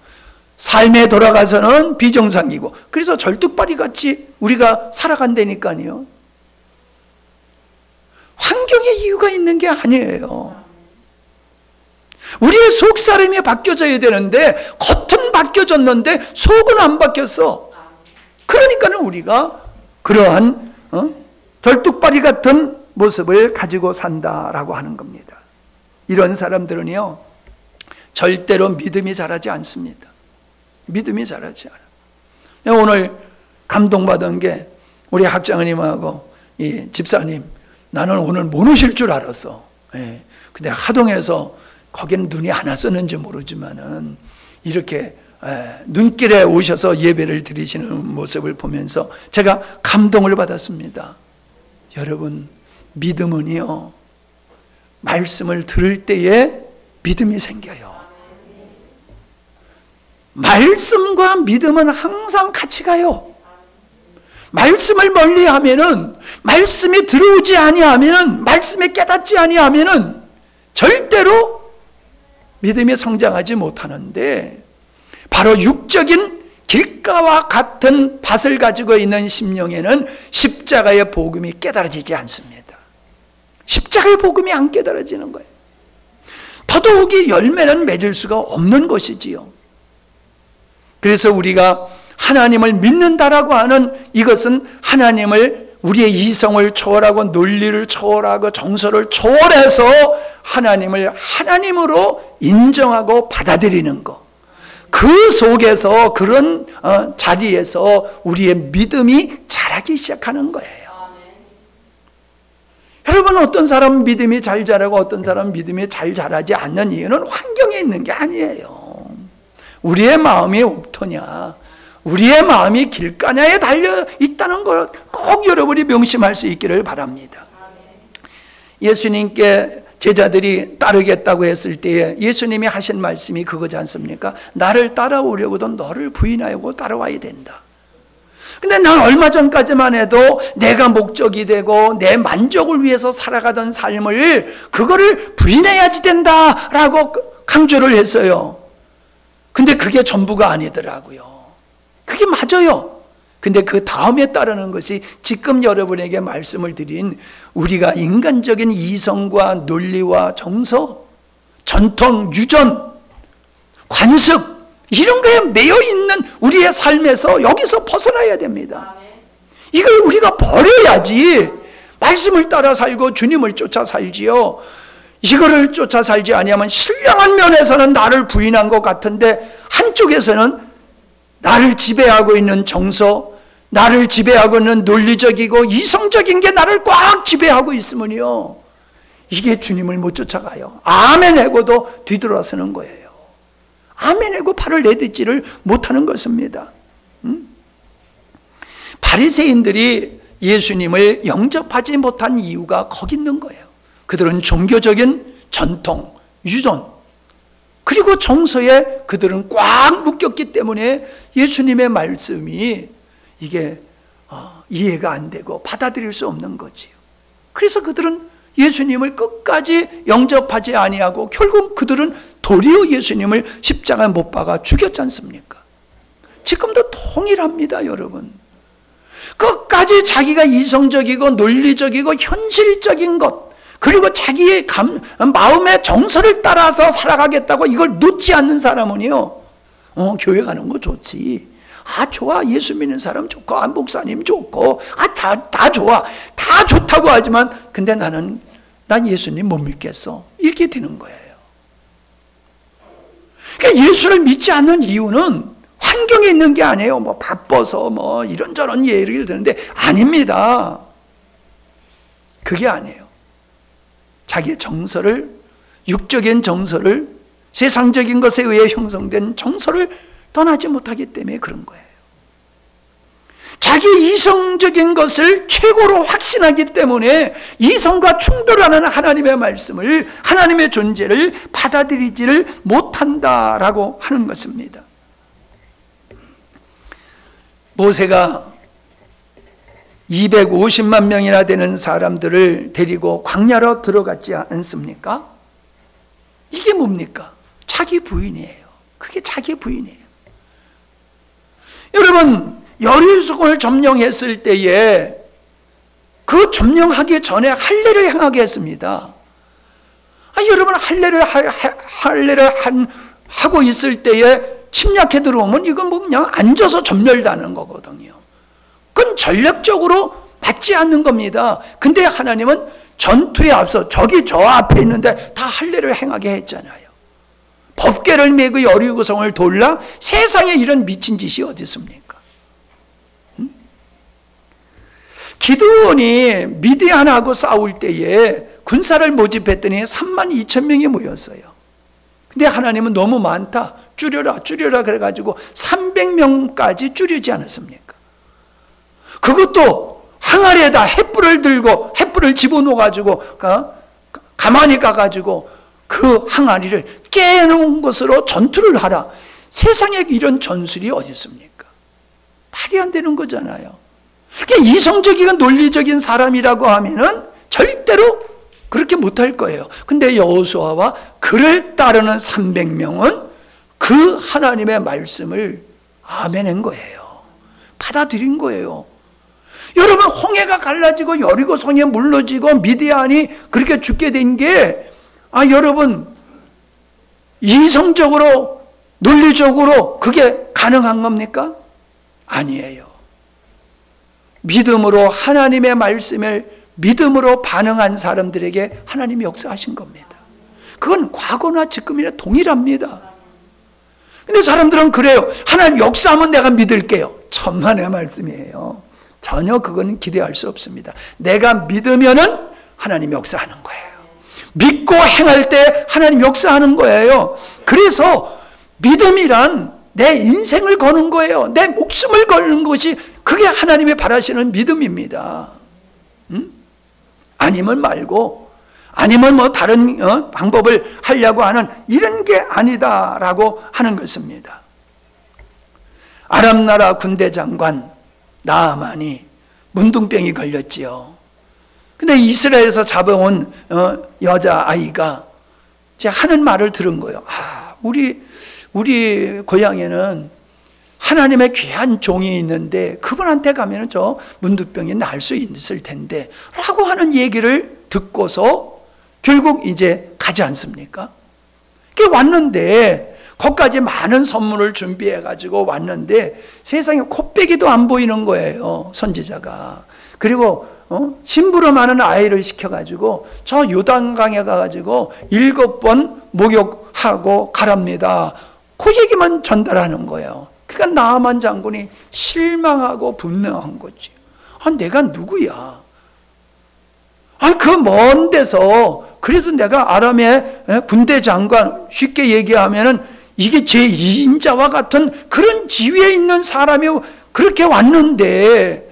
삶에 돌아가서는 비정상이고, 그래서 절뚝발이 같이 우리가 살아간다니까요. 환경의 이유가 있는 게 아니에요. 우리의 속사람이 바뀌어져야 되는데 겉은 바뀌어졌는데 속은 안 바뀌었어. 그러니까는 우리가 그러한 절뚝발이 같은 모습을 가지고 산다라고 하는 겁니다. 이런 사람들은요, 절대로 믿음이 자라지 않습니다. 믿음이 자라지 않아요. 오늘 감동받은 게 우리 학장님하고 이 집사님, 나는 오늘 못 오실 줄 알았어. 근데 하동에서 거기는 눈이 안 왔었는지 모르지만은 이렇게 눈길에 오셔서 예배를 드리시는 모습을 보면서 제가 감동을 받았습니다. 여러분, 믿음은요, 말씀을 들을 때에 믿음이 생겨요. 말씀과 믿음은 항상 같이 가요. 말씀을 멀리 하면은, 말씀이 들어오지 아니하면은, 말씀에 깨닫지 아니하면은 절대로 믿음이 성장하지 못하는데, 바로 육적인 길가와 같은 밭을 가지고 있는 심령에는 십자가의 복음이 깨달아지지 않습니다. 십자가의 복음이 안 깨달아지는 거예요. 더더욱이 열매는 맺을 수가 없는 것이지요. 그래서 우리가 하나님을 믿는다라고 하는 이것은 하나님을, 우리의 이성을 초월하고 논리를 초월하고 정서를 초월해서 하나님을 하나님으로 인정하고 받아들이는 것. 그 속에서, 그런 자리에서 우리의 믿음이 자라기 시작하는 거예요. 여러분, 어떤 사람은 믿음이 잘 자라고 어떤 사람은 믿음이 잘 자라지 않는 이유는 환경에 있는 게 아니에요. 우리의 마음이 옥토냐, 우리의 마음이 길가냐에 달려 있다는 걸 꼭 여러분이 명심할 수 있기를 바랍니다. 예수님께 제자들이 따르겠다고 했을 때에 예수님이 하신 말씀이 그거지 않습니까? 나를 따라오려고도 너를 부인하고 따라와야 된다. 근데 난 얼마 전까지만 해도 내가 목적이 되고 내 만족을 위해서 살아가던 삶을, 그거를 부인해야지 된다라고 강조를 했어요. 근데 그게 전부가 아니더라고요. 그게 맞아요. 근데 그 다음에 따르는 것이 지금 여러분에게 말씀을 드린 우리가 인간적인 이성과 논리와 정서, 전통, 유전, 관습, 이런 거에 매여 있는 우리의 삶에서 여기서 벗어나야 됩니다. 이걸 우리가 버려야지 말씀을 따라 살고 주님을 쫓아 살지요. 이거를 쫓아 살지 아니하면 신령한 면에서는 나를 부인한 것 같은데 한쪽에서는 나를 지배하고 있는 정서, 나를 지배하고 있는 논리적이고 이성적인 게 나를 꽉 지배하고 있으면요, 이게 주님을 못 쫓아가요. 아멘 하고도 뒤돌아서는 거예요. 아멘 하고 팔을 내딛지를 못하는 것입니다. 바리새인들이 예수님을 영접하지 못한 이유가 거기 있는 거예요. 그들은 종교적인 전통, 유전, 그리고 정서에 그들은 꽉 묶였기 때문에 예수님의 말씀이 이게 이해가 안 되고 받아들일 수 없는 거지요. 그래서 그들은 예수님을 끝까지 영접하지 아니하고 결국 그들은 도리어 예수님을 십자가에 못 박아 죽였지 않습니까? 지금도 동일합니다, 여러분. 끝까지 자기가 이성적이고 논리적이고 현실적인 것, 그리고 자기의 마음의 정서를 따라서 살아가겠다고 이걸 놓지 않는 사람은요, 교회 가는 거 좋지. 좋아. 예수 믿는 사람 좋고, 목사님 좋고, 다 좋아. 다 좋다고 하지만, 근데 난 예수님 못 믿겠어. 이렇게 되는 거예요. 그러니까 예수를 믿지 않는 이유는 환경에 있는 게 아니에요. 바빠서 이런저런 예를 드는데, 아닙니다. 그게 아니에요. 자기의 정서를, 육적인 정서를, 세상적인 것에 의해 형성된 정서를 떠나지 못하기 때문에 그런 거예요. 자기 이성적인 것을 최고로 확신하기 때문에 이성과 충돌하는 하나님의 말씀을, 하나님의 존재를 받아들이지를 못한다라고 하는 것입니다. 모세가 250만 명이나 되는 사람들을 데리고 광야로 들어갔지 않습니까? 이게 뭡니까? 자기 부인이에요. 그게 자기 부인이에요. 여러분, 여리고성을 점령했을 때에 그 점령하기 전에 할례를 행하게 했습니다. 여러분, 할례를 하고 있을 때에 침략해 들어오면 이건 그냥 앉아서 전멸하는 거거든요. 그건 전략적으로 맞지 않는 겁니다. 근데 하나님은 전투에 앞서 저기 저 앞에 있는데 다 할례를 행하게 했잖아요. 법궤를 메고 여리고성을 돌라? 세상에 이런 미친 짓이 어디 있습니까? 기드온이 미디안하고 싸울 때에 군사를 모집했더니 32,000명이 모였어요. 근데 하나님은 너무 많다, 줄여라 그래가지고 300명까지 줄이지 않았습니까? 그것도 항아리에다 횃불을 들고 횃불을 집어넣어가지고 가만히 가가지고 그 항아리를 깨놓은 것으로 전투를 하라. 세상에 이런 전술이 어디 있습니까? 말이 안 되는 거잖아요. 그러니까 이성적이고 논리적인 사람이라고 하면은 절대로 그렇게 못할 거예요. 근데 여호수아와 그를 따르는 300명은 그 하나님의 말씀을 아멘한 거예요. 받아들인 거예요. 여러분, 홍해가 갈라지고 여리고성이 물러지고 미디안이 그렇게 죽게 된 게 여러분, 이성적으로 논리적으로 그게 가능한 겁니까? 아니에요. 믿음으로 하나님의 말씀을 믿음으로 반응한 사람들에게 하나님이 역사하신 겁니다. 그건 과거나 지금이나 동일합니다. 근데 사람들은 그래요. 하나님 역사하면 내가 믿을게요. 천만의 말씀이에요. 전혀 그거는 기대할 수 없습니다. 내가 믿으면은 하나님 역사하는 거예요. 믿고 행할 때 하나님 역사하는 거예요. 그래서 믿음이란 내 인생을 거는 거예요. 내 목숨을 거는 것이 그게 하나님이 바라시는 믿음입니다. 아니면 말고, 아니면 다른 방법을 하려고 하는 이런 게 아니다라고 하는 것입니다. 아람 나라 군대 장관 나아만이 문둥병이 걸렸지요. 근데 이스라엘에서 잡아온 여자아이가 이제 하는 말을 들은 거예요. 우리 고향에는 하나님의 귀한 종이 있는데 그분한테 가면 저 문둥병이 나을 수 있을 텐데 라고 하는 얘기를 듣고서 결국 이제 가지 않습니까? 왔는데 거기까지 많은 선물을 준비해가지고 왔는데 세상에 코빼기도 안 보이는 거예요, 선지자가. 그리고 심부름하는 아이를 시켜가지고 저 요단강에 가가지고 7번 목욕하고 가랍니다. 그 얘기만 전달하는 거예요. 그러니까 나아만 장군이 실망하고 분노한 거지. 내가 누구야? 그 먼 데서 그래도 내가 아람의 군대 장관, 쉽게 얘기하면은 이게 제2인자와 같은 그런 지위에 있는 사람이 그렇게 왔는데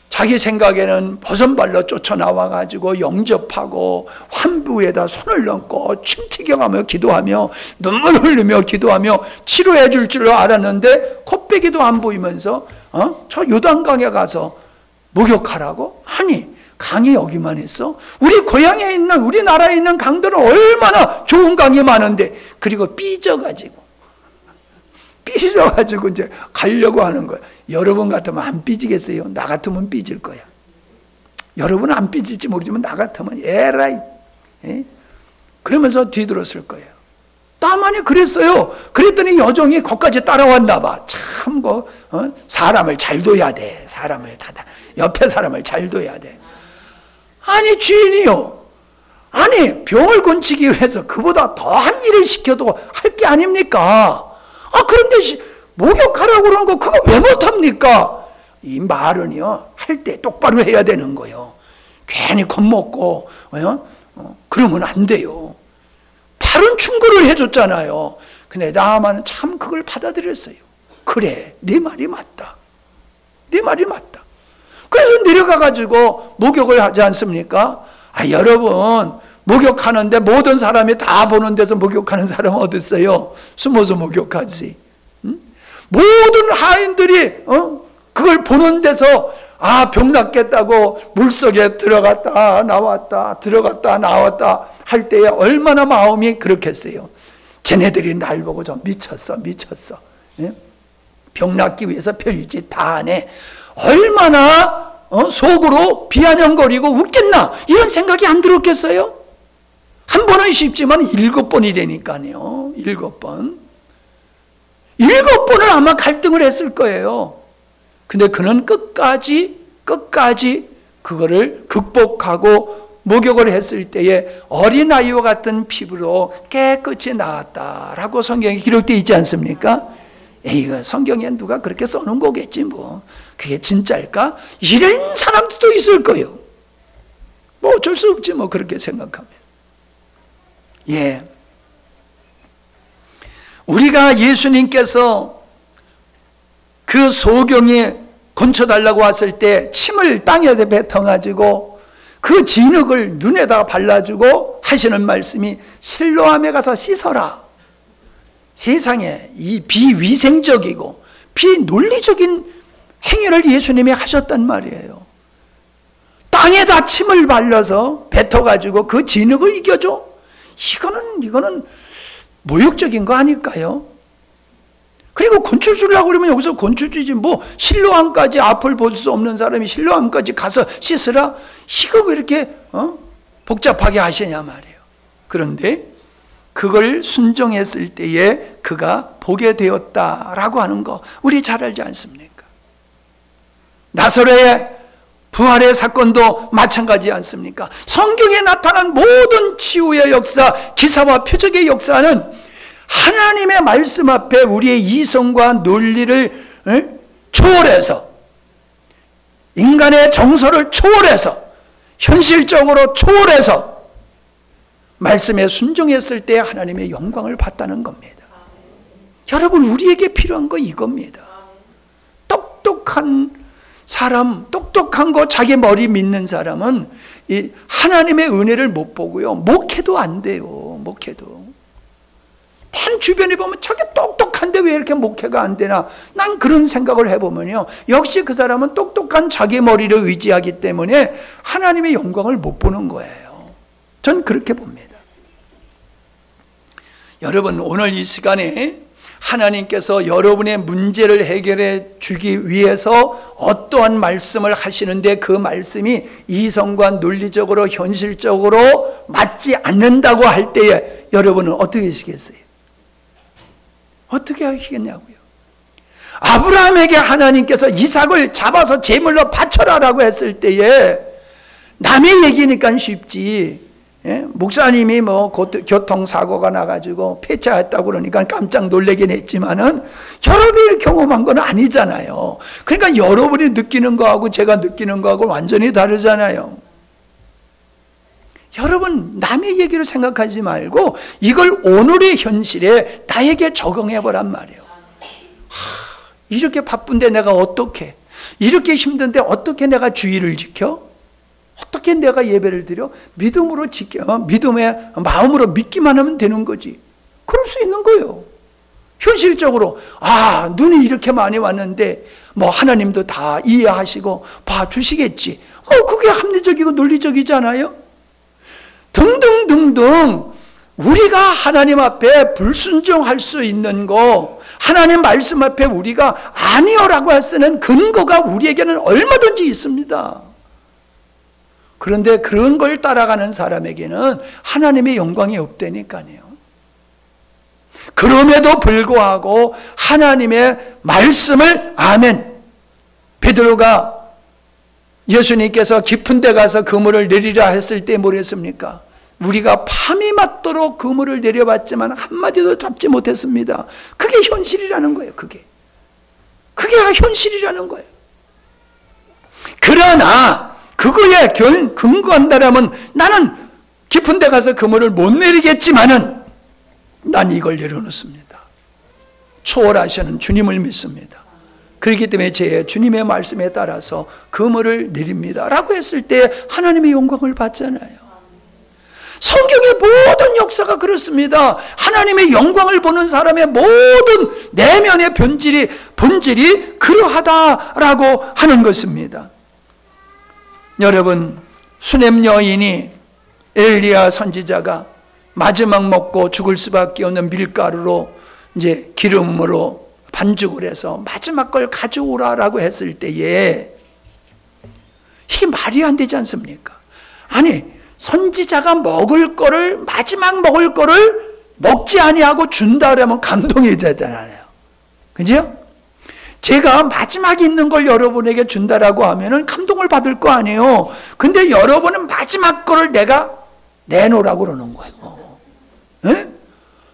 자기 생각에는 버선발로 쫓아나와가지고 영접하고 환부에다 손을 얹고 침 튀겨가며 기도하며 눈물 흘리며 기도하며 치료해 줄 줄 알았는데 코빼기도 안 보이면서 저 요단강에 가서 목욕하라고? 아니, 강이 여기만 있어? 우리 고향에 있는, 우리나라에 있는 강들은 얼마나 좋은 강이 많은데, 그리고 삐져가지고 이제 가려고 하는 거야. 여러분 같으면 안 삐지겠어요? 나 같으면 삐질 거야. 여러분은 안 삐질지 모르지만 나 같으면 에라이, 그러면서 뒤돌았을 거예요. 나만이 그랬어요. 그랬더니 여종이 거기까지 따라왔나 봐. 참, 사람을 잘 둬야 돼. 옆에 사람을 잘 둬야 돼. 아니, 주인이요. 아니, 병을 고치기 위해서 그보다 더한 일을 시켜도 할 게 아닙니까? 그런데 목욕하라고 그러는 거 그거 왜 못합니까? 이 말은요, 할 때 똑바로 해야 되는 거예요. 괜히 겁먹고, 그러면 안 돼요. 바른 충고를 해줬잖아요. 근데 나만은 참 그걸 받아들였어요. 그래, 네 말이 맞다. 네 말이 맞다. 그래서 내려가가지고 목욕을 하지 않습니까? 여러분, 목욕하는데 모든 사람이 다 보는 데서 목욕하는 사람은 어디 있어요? 숨어서 목욕하지. 모든 하인들이 그걸 보는 데서 병 낫겠다고 물속에 들어갔다 나왔다 할 때에 얼마나 마음이 그렇겠어요. 쟤네들이 날 보고 좀 미쳤어. 병 낫기 위해서 별짓 다 하네. 얼마나 속으로 비아냥거리고 웃겠나, 이런 생각이 안 들었겠어요? 한 번은 쉽지만 7번이라니까요. 7번. 7번을 아마 갈등을 했을 거예요. 근데 그는 끝까지 그거를 극복하고 목욕을 했을 때에 어린아이와 같은 피부로 깨끗이 나았다라고 성경에 기록되어 있지 않습니까? 이거 성경에 누가 그렇게 써놓은 거겠지 뭐. 그게 진짜일까? 이런 사람들도 있을 거예요. 뭐 어쩔 수 없지 뭐, 그렇게 생각하면. 우리가 예수님께서 그 소경이 건쳐달라고 왔을 때 침을 땅에 뱉어가지고 그 진흙을 눈에다가 발라주고 하시는 말씀이 실로암에 가서 씻어라. 세상에 이 비위생적이고 비논리적인 행위를 예수님이 하셨단 말이에요. 땅에다 침을 발라서 뱉어가지고 그 진흙을 이겨줘? 이거는 모욕적인 거 아닐까요? 그리고 곤충 주려고 그러면 여기서 곤충 주지, 뭐 실로암까지 앞을 볼 수 없는 사람이 실로암까지 가서 씻으라? 이거 왜 이렇게 복잡하게 하시냐 말이에요. 그런데 그걸 순종했을 때에 그가 보게 되었다라고 하는 거 우리 잘 알지 않습니까? 나사로의 부활의 사건도 마찬가지 않습니까? 성경에 나타난 모든 치유의 역사, 기사와 표적의 역사는 하나님의 말씀 앞에 우리의 이성과 논리를 초월해서, 인간의 정서를 초월해서, 현실적으로 초월해서 말씀에 순종했을 때 하나님의 영광을 받다는 겁니다. 여러분, 우리에게 필요한 거 이겁니다. 똑똑한 사람, 똑똑한 거 자기 머리 믿는 사람은 이 하나님의 은혜를 못 보고요, 목회도 안 돼요. 목회도. 단 주변에 보면 저게 똑똑한데 왜 이렇게 목회가 안 되나, 난 그런 생각을 해보면요, 역시 그 사람은 똑똑한 자기 머리를 의지하기 때문에 하나님의 영광을 못 보는 거예요. 전 그렇게 봅니다. 여러분, 오늘 이 시간에 하나님께서 여러분의 문제를 해결해 주기 위해서 어떠한 말씀을 하시는데 그 말씀이 이성과 논리적으로 현실적으로 맞지 않는다고 할 때에 여러분은 어떻게 하시겠어요? 어떻게 하시겠냐고요? 아브라함에게 하나님께서 이삭을 잡아서 제물로 바쳐라라고 했을 때에 남의 얘기니까 쉽지. 목사님이 뭐 교통사고가 나가지고 폐차했다고 그러니까 깜짝 놀라긴 했지만은 여러분이 경험한 건 아니잖아요. 그러니까 여러분이 느끼는 거하고 제가 느끼는 거하고 완전히 다르잖아요. 여러분, 남의 얘기를 생각하지 말고 이걸 오늘의 현실에 나에게 적용해 보란 말이에요. 이렇게 바쁜데 내가 어떻게, 이렇게 힘든데 어떻게 내가 주의를 지켜? 어떻게 내가 예배를 드려? 믿음으로 지켜, 믿음의 마음으로 믿기만 하면 되는 거지. 그럴 수 있는 거예요. 현실적으로 눈이 이렇게 많이 왔는데 뭐 하나님도 다 이해하시고 봐주시겠지. 그게 합리적이고 논리적이잖아요. 등등등등 우리가 하나님 앞에 불순종할 수 있는 거, 하나님 말씀 앞에 우리가 아니요라고 할 수 있는 근거가 우리에게는 얼마든지 있습니다. 그런데 그런 걸 따라가는 사람에게는 하나님의 영광이 없다니까요. 그럼에도 불구하고 하나님의 말씀을 아멘. 베드로가 예수님께서 깊은 데 가서 그물을 내리라 했을 때 뭐랬습니까? 우리가 밤이 맞도록 그물을 내려봤지만 한마디도 잡지 못했습니다. 그게 현실이라는 거예요. 그게 현실이라는 거예요. 그러나 그거에 근거한다면 나는 깊은 데 가서 그물을 못 내리겠지만은 난 이걸 내려놓습니다. 초월하시는 주님을 믿습니다. 그렇기 때문에 제 주님의 말씀에 따라서 그물을 내립니다 라고 했을 때 하나님의 영광을 받잖아요. 성경의 모든 역사가 그렇습니다. 하나님의 영광을 보는 사람의 모든 내면의 본질이 그러하다라고 하는 것입니다. 여러분, 수넴 여인이 엘리야 선지자가 마지막 먹고 죽을 수밖에 없는 밀가루로 이제 기름으로 반죽을 해서 마지막 걸 가져오라라고 했을 때에 이게 말이 안 되지 않습니까? 아니, 선지자가 마지막 먹을 거를 먹지 아니하고 준다 그러면 감동이 되잖아요. 그죠? 제가 마지막에 있는 걸 여러분에게 준다라고 하면은 감동을 받을 거 아니에요. 근데 여러분은 마지막 거를 내가 내놓으라고 그러는 거예요. 네?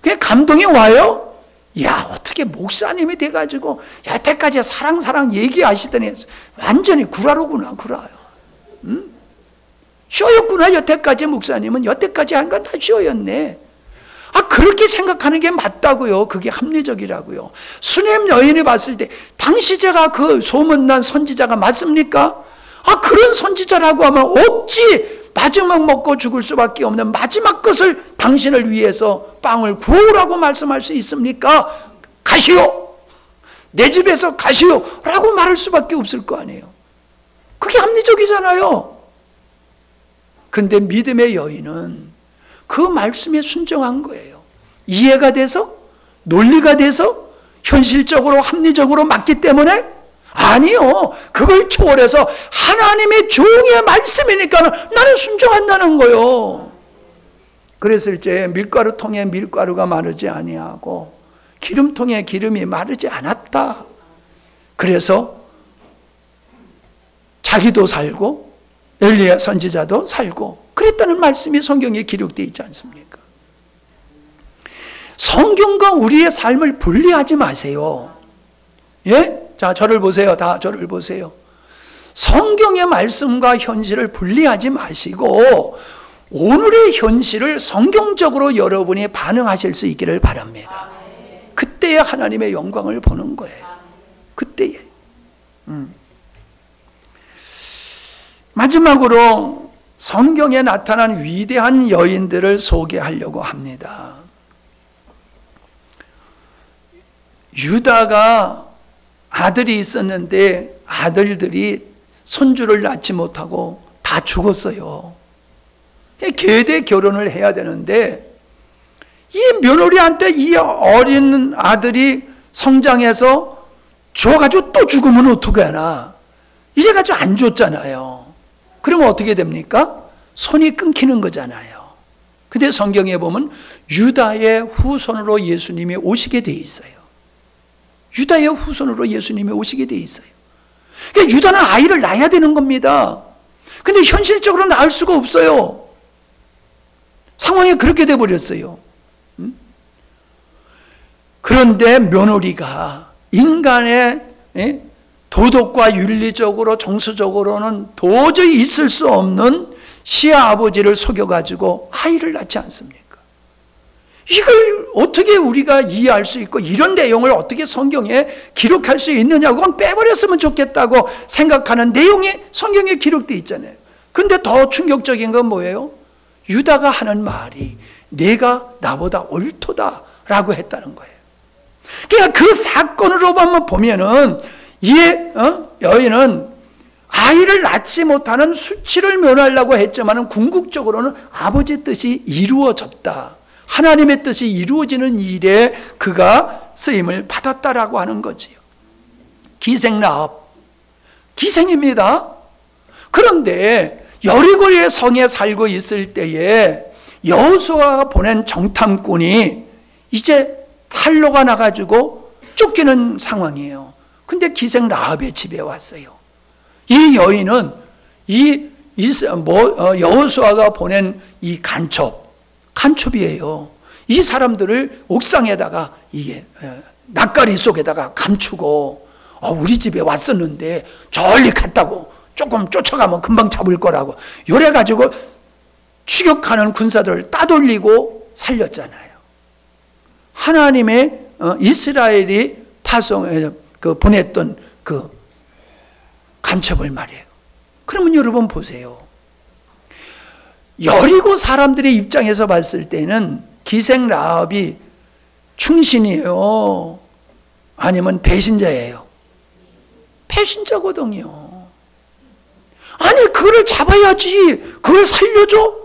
그게 감동이 와요? 야, 어떻게 목사님이 돼가지고 여태까지 사랑 얘기하시더니 완전히 구라로구나, 구라요. 응? 쇼였구나, 여태까지 목사님은. 여태까지 한 건 다 쇼였네. 그렇게 생각하는 게 맞다고요. 그게 합리적이라고요. 수넴 여인이 봤을 때 당시자가 그 소문난 선지자가 맞습니까? 그런 선지자라고 하면 어찌 마지막 먹고 죽을 수밖에 없는 마지막 것을 당신을 위해서 빵을 구워오라고 말씀할 수 있습니까? 가시오! 내 집에서 가시오! 라고 말할 수밖에 없을 거 아니에요. 그게 합리적이잖아요. 근데 믿음의 여인은 그 말씀에 순종한 거예요. 이해가 돼서? 논리가 돼서? 현실적으로 합리적으로 맞기 때문에? 아니요. 그걸 초월해서 하나님의 종의 말씀이니까 나는 순종한다는 거예요. 그랬을 때 밀가루통에 밀가루가 마르지 아니하고 기름통에 기름이 마르지 않았다. 그래서 자기도 살고 엘리야 선지자도 살고 그랬다는 말씀이 성경에 기록되어 있지 않습니까? 성경과 우리의 삶을 분리하지 마세요. 예? 자, 저를 보세요. 다 저를 보세요. 성경의 말씀과 현실을 분리하지 마시고 오늘의 현실을 성경적으로 여러분이 반응하실 수 있기를 바랍니다. 그때에 하나님의 영광을 보는 거예요. 그때에. 마지막으로 성경에 나타난 위대한 여인들을 소개하려고 합니다. 유다가 아들이 있었는데 아들들이 손주를 낳지 못하고 다 죽었어요. 계대 결혼을 해야 되는데 이 며느리한테 이 어린 아들이 성장해서 줘가지고 또 죽으면 어떻게 하나. 이래가지고 안 줬잖아요. 그러면 어떻게 됩니까? 손이 끊기는 거잖아요. 근데 성경에 보면 유다의 후손으로 예수님이 오시게 돼 있어요. 유다의 후손으로 예수님이 오시게 돼 있어요. 그러니까 유다는 아이를 낳아야 되는 겁니다. 근데 현실적으로 낳을 수가 없어요. 상황이 그렇게 돼버렸어요. 그런데 며느리가 인간의 도덕과 윤리적으로 정서적으로는 도저히 있을 수 없는 시아버지를 속여가지고 아이를 낳지 않습니까? 이걸 어떻게 우리가 이해할 수 있고 이런 내용을 어떻게 성경에 기록할 수 있느냐고, 그건 빼버렸으면 좋겠다고 생각하는 내용이 성경에 기록되어 있잖아요. 근데 더 충격적인 건 뭐예요? 유다가 하는 말이 내가 나보다 옳도다라고 했다는 거예요. 그러니까 그 사건으로만 보면은 이 여인은 아이를 낳지 못하는 수치를 면하려고 했지만 궁극적으로는 아버지의 뜻이 이루어졌다. 하나님의 뜻이 이루어지는 일에 그가 쓰임을 받았다라고 하는 거지요. 기생라합, 기생입니다. 그런데 여리고의 성에 살고 있을 때에 여호수아가 보낸 정탐꾼이 이제 탈로가 나가지고 쫓기는 상황이에요. 근데 기생라합의 집에 왔어요. 이 여인은 여호수아가 보낸 이 간첩이에요. 이 사람들을 옥상에다가 이게 낯가리 속에다가 감추고 우리 집에 왔었는데 저리 갔다고 조금 쫓아가면 금방 잡을 거라고 요래가지고 추격하는 군사들을 따돌리고 살렸잖아요. 하나님의 이스라엘이 보냈던 그 간첩을 말이에요. 그러면 여러분 보세요. 여리고 사람들의 입장에서 봤을 때는 기생라합이 충신이에요? 아니면 배신자예요? 배신자거든요. 아니 그거를 잡아야지. 그걸 살려줘?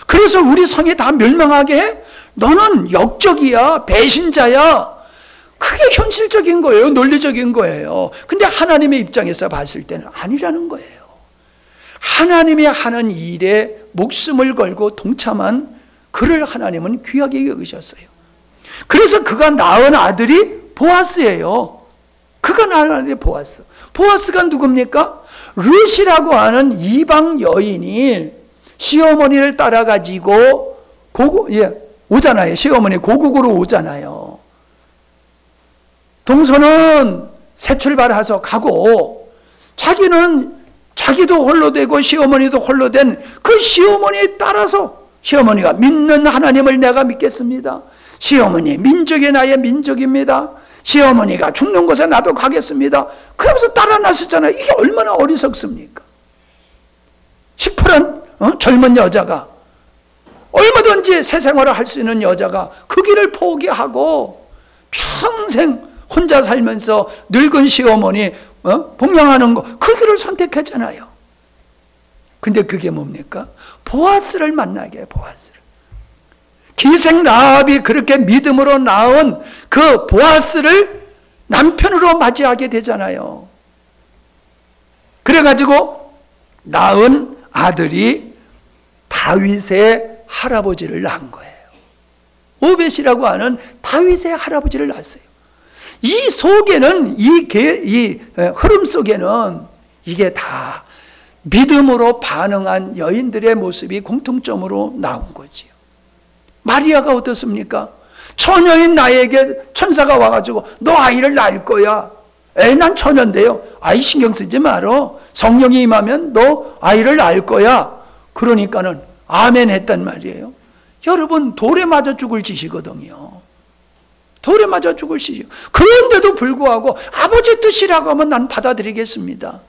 그래서 우리 성이 다 멸망하게 해? 너는 역적이야. 배신자야. 그게 현실적인 거예요. 논리적인 거예요. 근데 하나님의 입장에서 봤을 때는 아니라는 거예요. 하나님이 하는 일에 목숨을 걸고 동참한 그를 하나님은 귀하게 여기셨어요. 그래서 그가 낳은 아들이 보아스예요. 그가 낳은 아들이 보아스. 보아스가 누굽니까? 룻이라고 하는 이방 여인이 시어머니를 따라가지고 오잖아요. 시어머니 고국으로 오잖아요. 동서는 새 출발해서 가고 자기도 홀로 되고 시어머니도 홀로 된 그 시어머니에 따라서 시어머니가 믿는 하나님을 내가 믿겠습니다. 시어머니 민족이 나의 민족입니다. 시어머니가 죽는 곳에 나도 가겠습니다. 그러면서 따라 나섰잖아요. 이게 얼마나 어리석습니까? 시퍼런 젊은 여자가 얼마든지 새 생활을 할 수 있는 여자가 그 길을 포기하고 평생 혼자 살면서 늙은 시어머니 봉양하는 거, 그 길을 선택했잖아요. 근데 그게 뭡니까? 보아스를 만나게 해요. 보아스를. 기생라합이 그렇게 믿음으로 낳은 그 보아스를 남편으로 맞이하게 되잖아요. 그래가지고 낳은 아들이 다윗의 할아버지를 낳은 거예요. 오벳이라고 하는 다윗의 할아버지를 낳았어요. 이 속에는 이 흐름 속에는 이게 다 믿음으로 반응한 여인들의 모습이 공통점으로 나온 거지요. 마리아가 어떻습니까? 처녀인 나에게 천사가 와가지고 너 아이를 낳을 거야. 난 처녀인데요. 아이 신경 쓰지 마라. 성령이 임하면 너 아이를 낳을 거야. 그러니까는 아멘 했단 말이에요. 여러분 돌에 맞아 죽을 짓이거든요. 돌에 맞아 죽을 짓이요. 그런데도 불구하고 아버지 뜻이라고 하면 난 받아들이겠습니다.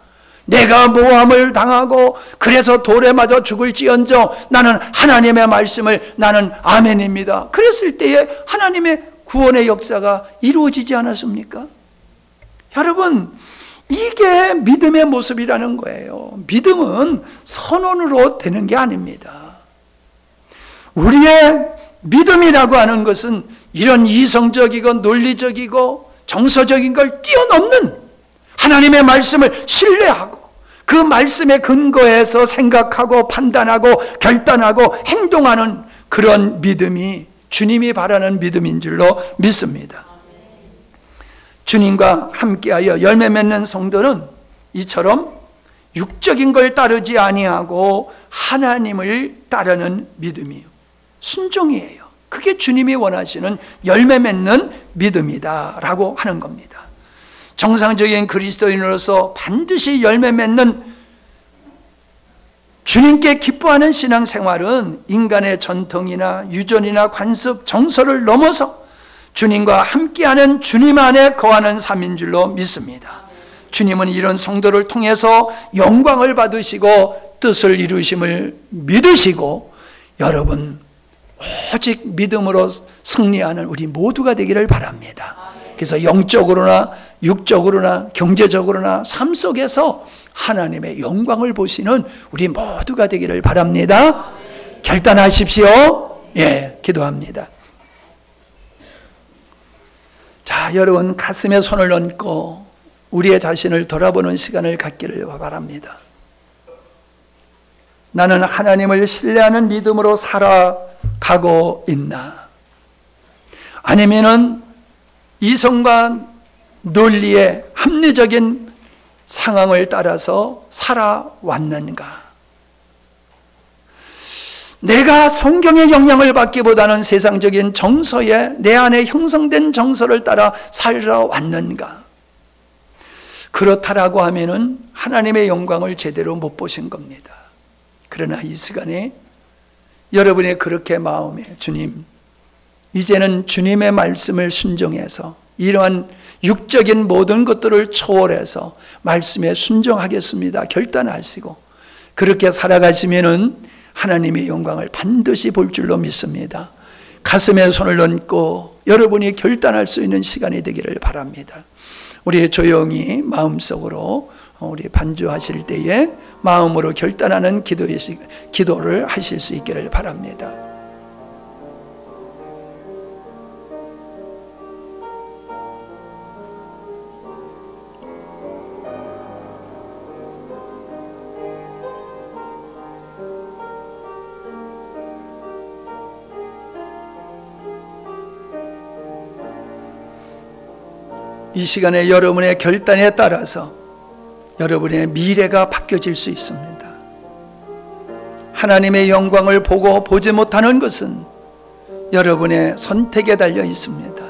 내가 모함을 당하고 그래서 돌에 맞아 죽을지언정 나는 하나님의 말씀을 나는 아멘입니다. 그랬을 때에 하나님의 구원의 역사가 이루어지지 않았습니까? 여러분 이게 믿음의 모습이라는 거예요. 믿음은 선언으로 되는 게 아닙니다. 우리의 믿음이라고 하는 것은 이런 이성적이고 논리적이고 정서적인 걸 뛰어넘는 하나님의 말씀을 신뢰하고 그 말씀의 근거에서 생각하고 판단하고 결단하고 행동하는 그런 믿음이 주님이 바라는 믿음인 줄로 믿습니다. 주님과 함께하여 열매 맺는 성도는 이처럼 육적인 걸 따르지 아니하고 하나님을 따르는 믿음이에요. 순종이에요. 그게 주님이 원하시는 열매 맺는 믿음이다라고 하는 겁니다. 정상적인 그리스도인으로서 반드시 열매 맺는 주님께 기뻐하는 신앙생활은 인간의 전통이나 유전이나 관습, 정서를 넘어서 주님과 함께하는 주님 안에 거하는 삶인 줄로 믿습니다. 주님은 이런 성도를 통해서 영광을 받으시고 뜻을 이루심을 믿으시고 여러분 오직 믿음으로 승리하는 우리 모두가 되기를 바랍니다. 그래서 영적으로나 육적으로나 경제적으로나 삶 속에서 하나님의 영광을 보시는 우리 모두가 되기를 바랍니다. 결단하십시오. 예, 기도합니다. 자, 여러분 가슴에 손을 얹고 우리의 자신을 돌아보는 시간을 갖기를 바랍니다. 나는 하나님을 신뢰하는 믿음으로 살아가고 있나? 아니면은 이성과 논리의 합리적인 상황을 따라서 살아왔는가? 내가 성경의 영향을 받기보다는 세상적인 정서에 내 안에 형성된 정서를 따라 살아왔는가? 그렇다라고 하면은 하나님의 영광을 제대로 못 보신 겁니다. 그러나 이 시간에 여러분의 그렇게 마음에 주님, 이제는 주님의 말씀을 순종해서 이러한 육적인 모든 것들을 초월해서 말씀에 순종하겠습니다. 결단하시고 그렇게 살아가시면은 하나님의 영광을 반드시 볼 줄로 믿습니다. 가슴에 손을 얹고 여러분이 결단할 수 있는 시간이 되기를 바랍니다. 우리 조용히 마음속으로 우리 반주하실 때에 마음으로 결단하는 기도를 하실 수 있기를 바랍니다. 이 시간에 여러분의 결단에 따라서 여러분의 미래가 바뀌어질 수 있습니다. 하나님의 영광을 보고 보지 못하는 것은 여러분의 선택에 달려 있습니다.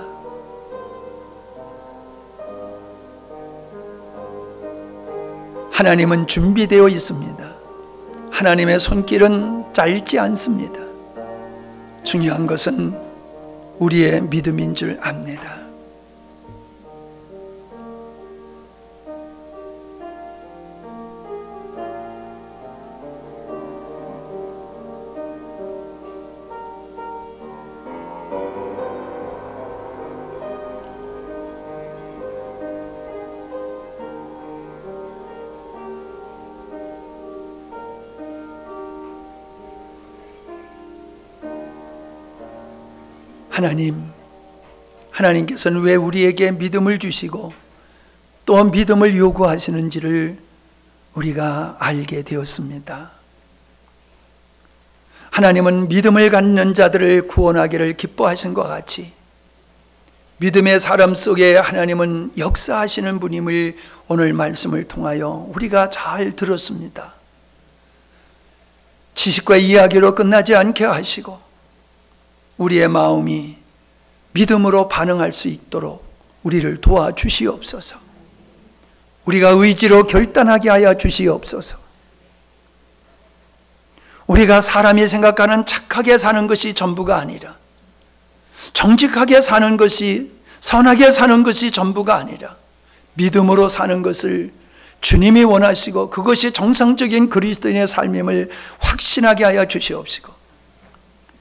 하나님은 준비되어 있습니다. 하나님의 손길은 짧지 않습니다. 중요한 것은 우리의 믿음인 줄 압니다. 하나님께서는 왜 우리에게 믿음을 주시고 또 믿음을 요구하시는지를 우리가 알게 되었습니다. 하나님은 믿음을 갖는 자들을 구원하기를 기뻐하신 것 같이 믿음의 사람 속에 하나님은 역사하시는 분임을 오늘 말씀을 통하여 우리가 잘 들었습니다. 지식과 이야기로 끝나지 않게 하시고 우리의 마음이 믿음으로 반응할 수 있도록 우리를 도와주시옵소서. 우리가 의지로 결단하게 하여 주시옵소서. 우리가 사람이 생각하는 착하게 사는 것이 전부가 아니라 정직하게 사는 것이, 선하게 사는 것이 전부가 아니라 믿음으로 사는 것을 주님이 원하시고 그것이 정상적인 그리스도인의 삶임을 확신하게 하여 주시옵시고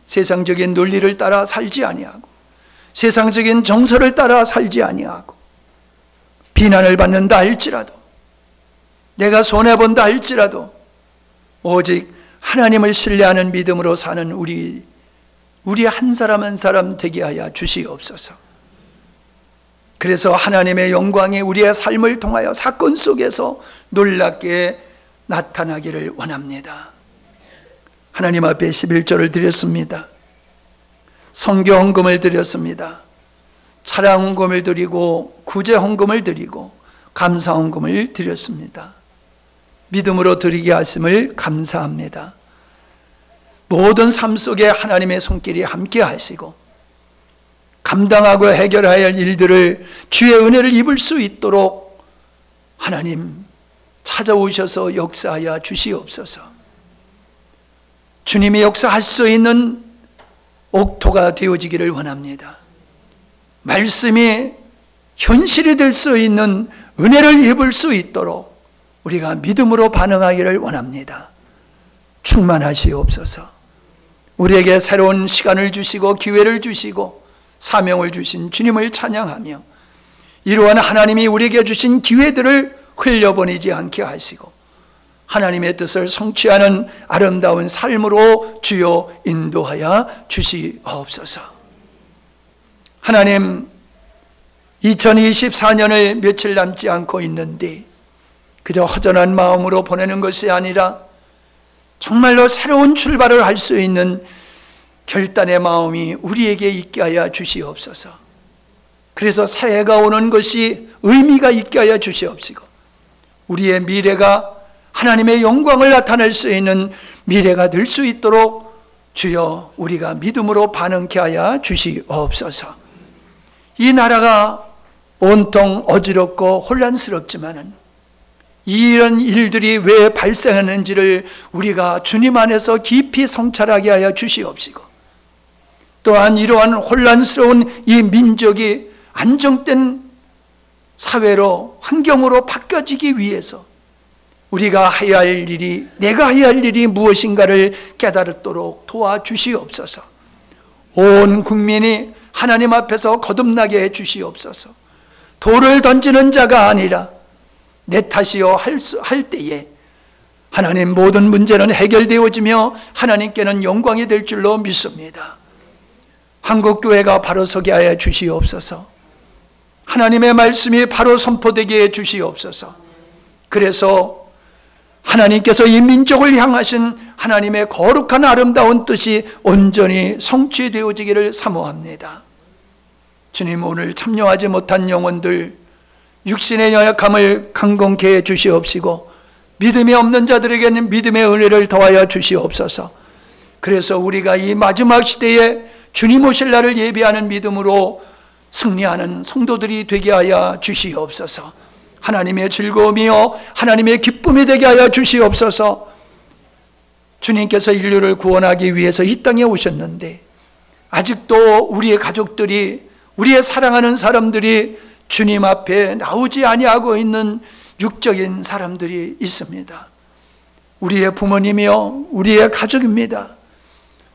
세상적인 논리를 따라 살지 아니하고 세상적인 정서를 따라 살지 아니하고 비난을 받는다 할지라도 내가 손해본다 할지라도 오직 하나님을 신뢰하는 믿음으로 사는 우리 한 사람 한 사람 되게 하여 주시옵소서. 그래서 하나님의 영광이 우리의 삶을 통하여 사건 속에서 놀랍게 나타나기를 원합니다. 하나님 앞에 11조를 드렸습니다. 선교 헌금을 드렸습니다. 차량 헌금을 드리고 구제 헌금을 드리고 감사 헌금을 드렸습니다. 믿음으로 드리게 하심을 감사합니다. 모든 삶 속에 하나님의 손길이 함께 하시고 감당하고 해결해야 할 일들을 주의 은혜를 입을 수 있도록 하나님 찾아오셔서 역사하여 주시옵소서. 주님이 역사할 수 있는 옥토가 되어지기를 원합니다. 말씀이 현실이 될 수 있는 은혜를 입을 수 있도록 우리가 믿음으로 반응하기를 원합니다. 충만하시옵소서. 우리에게 새로운 시간을 주시고 기회를 주시고 사명을 주신 주님을 찬양하며 이러한 하나님이 우리에게 주신 기회들을 흘려보내지 않게 하시고 하나님의 뜻을 성취하는 아름다운 삶으로 주여 인도하여 주시옵소서. 하나님, 2024년을 며칠 남지 않고 있는데 그저 허전한 마음으로 보내는 것이 아니라 정말로 새로운 출발을 할 수 있는 결단의 마음이 우리에게 있게 하여 주시옵소서. 그래서 새해가 오는 것이 의미가 있게 하여 주시옵시고 우리의 미래가 하나님의 영광을 나타낼 수 있는 미래가 될 수 있도록 주여 우리가 믿음으로 반응케 하여 주시옵소서. 이 나라가 온통 어지럽고 혼란스럽지만은 이런 일들이 왜 발생하는지를 우리가 주님 안에서 깊이 성찰하게 하여 주시옵시고 또한 이러한 혼란스러운 이 민족이 안정된 사회로 환경으로 바뀌어지기 위해서 우리가 해야 할 일이 내가 해야 할 일이 무엇인가를 깨달도록 도와주시옵소서. 온 국민이 하나님 앞에서 거듭나게 해주시옵소서. 돌을 던지는 자가 아니라 내 탓이요 할 때에 하나님 모든 문제는 해결되어지며 하나님께는 영광이 될 줄로 믿습니다. 한국교회가 바로 서게 하여 주시옵소서. 하나님의 말씀이 바로 선포되게 해 주시옵소서. 그래서 하나님께서 이 민족을 향하신 하나님의 거룩한 아름다운 뜻이 온전히 성취되어지기를 사모합니다. 주님, 오늘 참여하지 못한 영혼들 육신의 연약함을 강건케 해 주시옵시고 믿음이 없는 자들에게는 믿음의 은혜를 더하여 주시옵소서. 그래서 우리가 이 마지막 시대에 주님 오실 날을 예비하는 믿음으로 승리하는 성도들이 되게 하여 주시옵소서. 하나님의 즐거움이요 하나님의 기쁨이 되게 하여 주시옵소서. 주님께서 인류를 구원하기 위해서 이 땅에 오셨는데 아직도 우리의 가족들이 우리의 사랑하는 사람들이 주님 앞에 나오지 아니하고 있는 육적인 사람들이 있습니다. 우리의 부모님이요 우리의 가족입니다.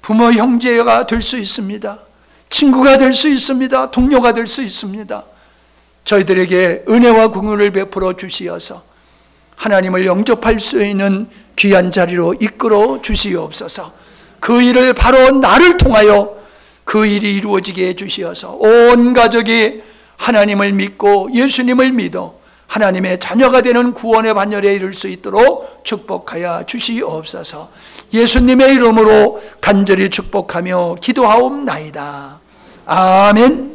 부모 형제가 될 수 있습니다. 친구가 될 수 있습니다. 동료가 될 수 있습니다. 저희들에게 은혜와 긍휼을 베풀어 주시어서 하나님을 영접할 수 있는 귀한 자리로 이끌어 주시옵소서. 그 일을 바로 나를 통하여 그 일이 이루어지게 해 주시어서 온 가족이 하나님을 믿고 예수님을 믿어 하나님의 자녀가 되는 구원의 반열에 이를 수 있도록 축복하여 주시옵소서. 예수님의 이름으로 간절히 축복하며 기도하옵나이다. 아멘.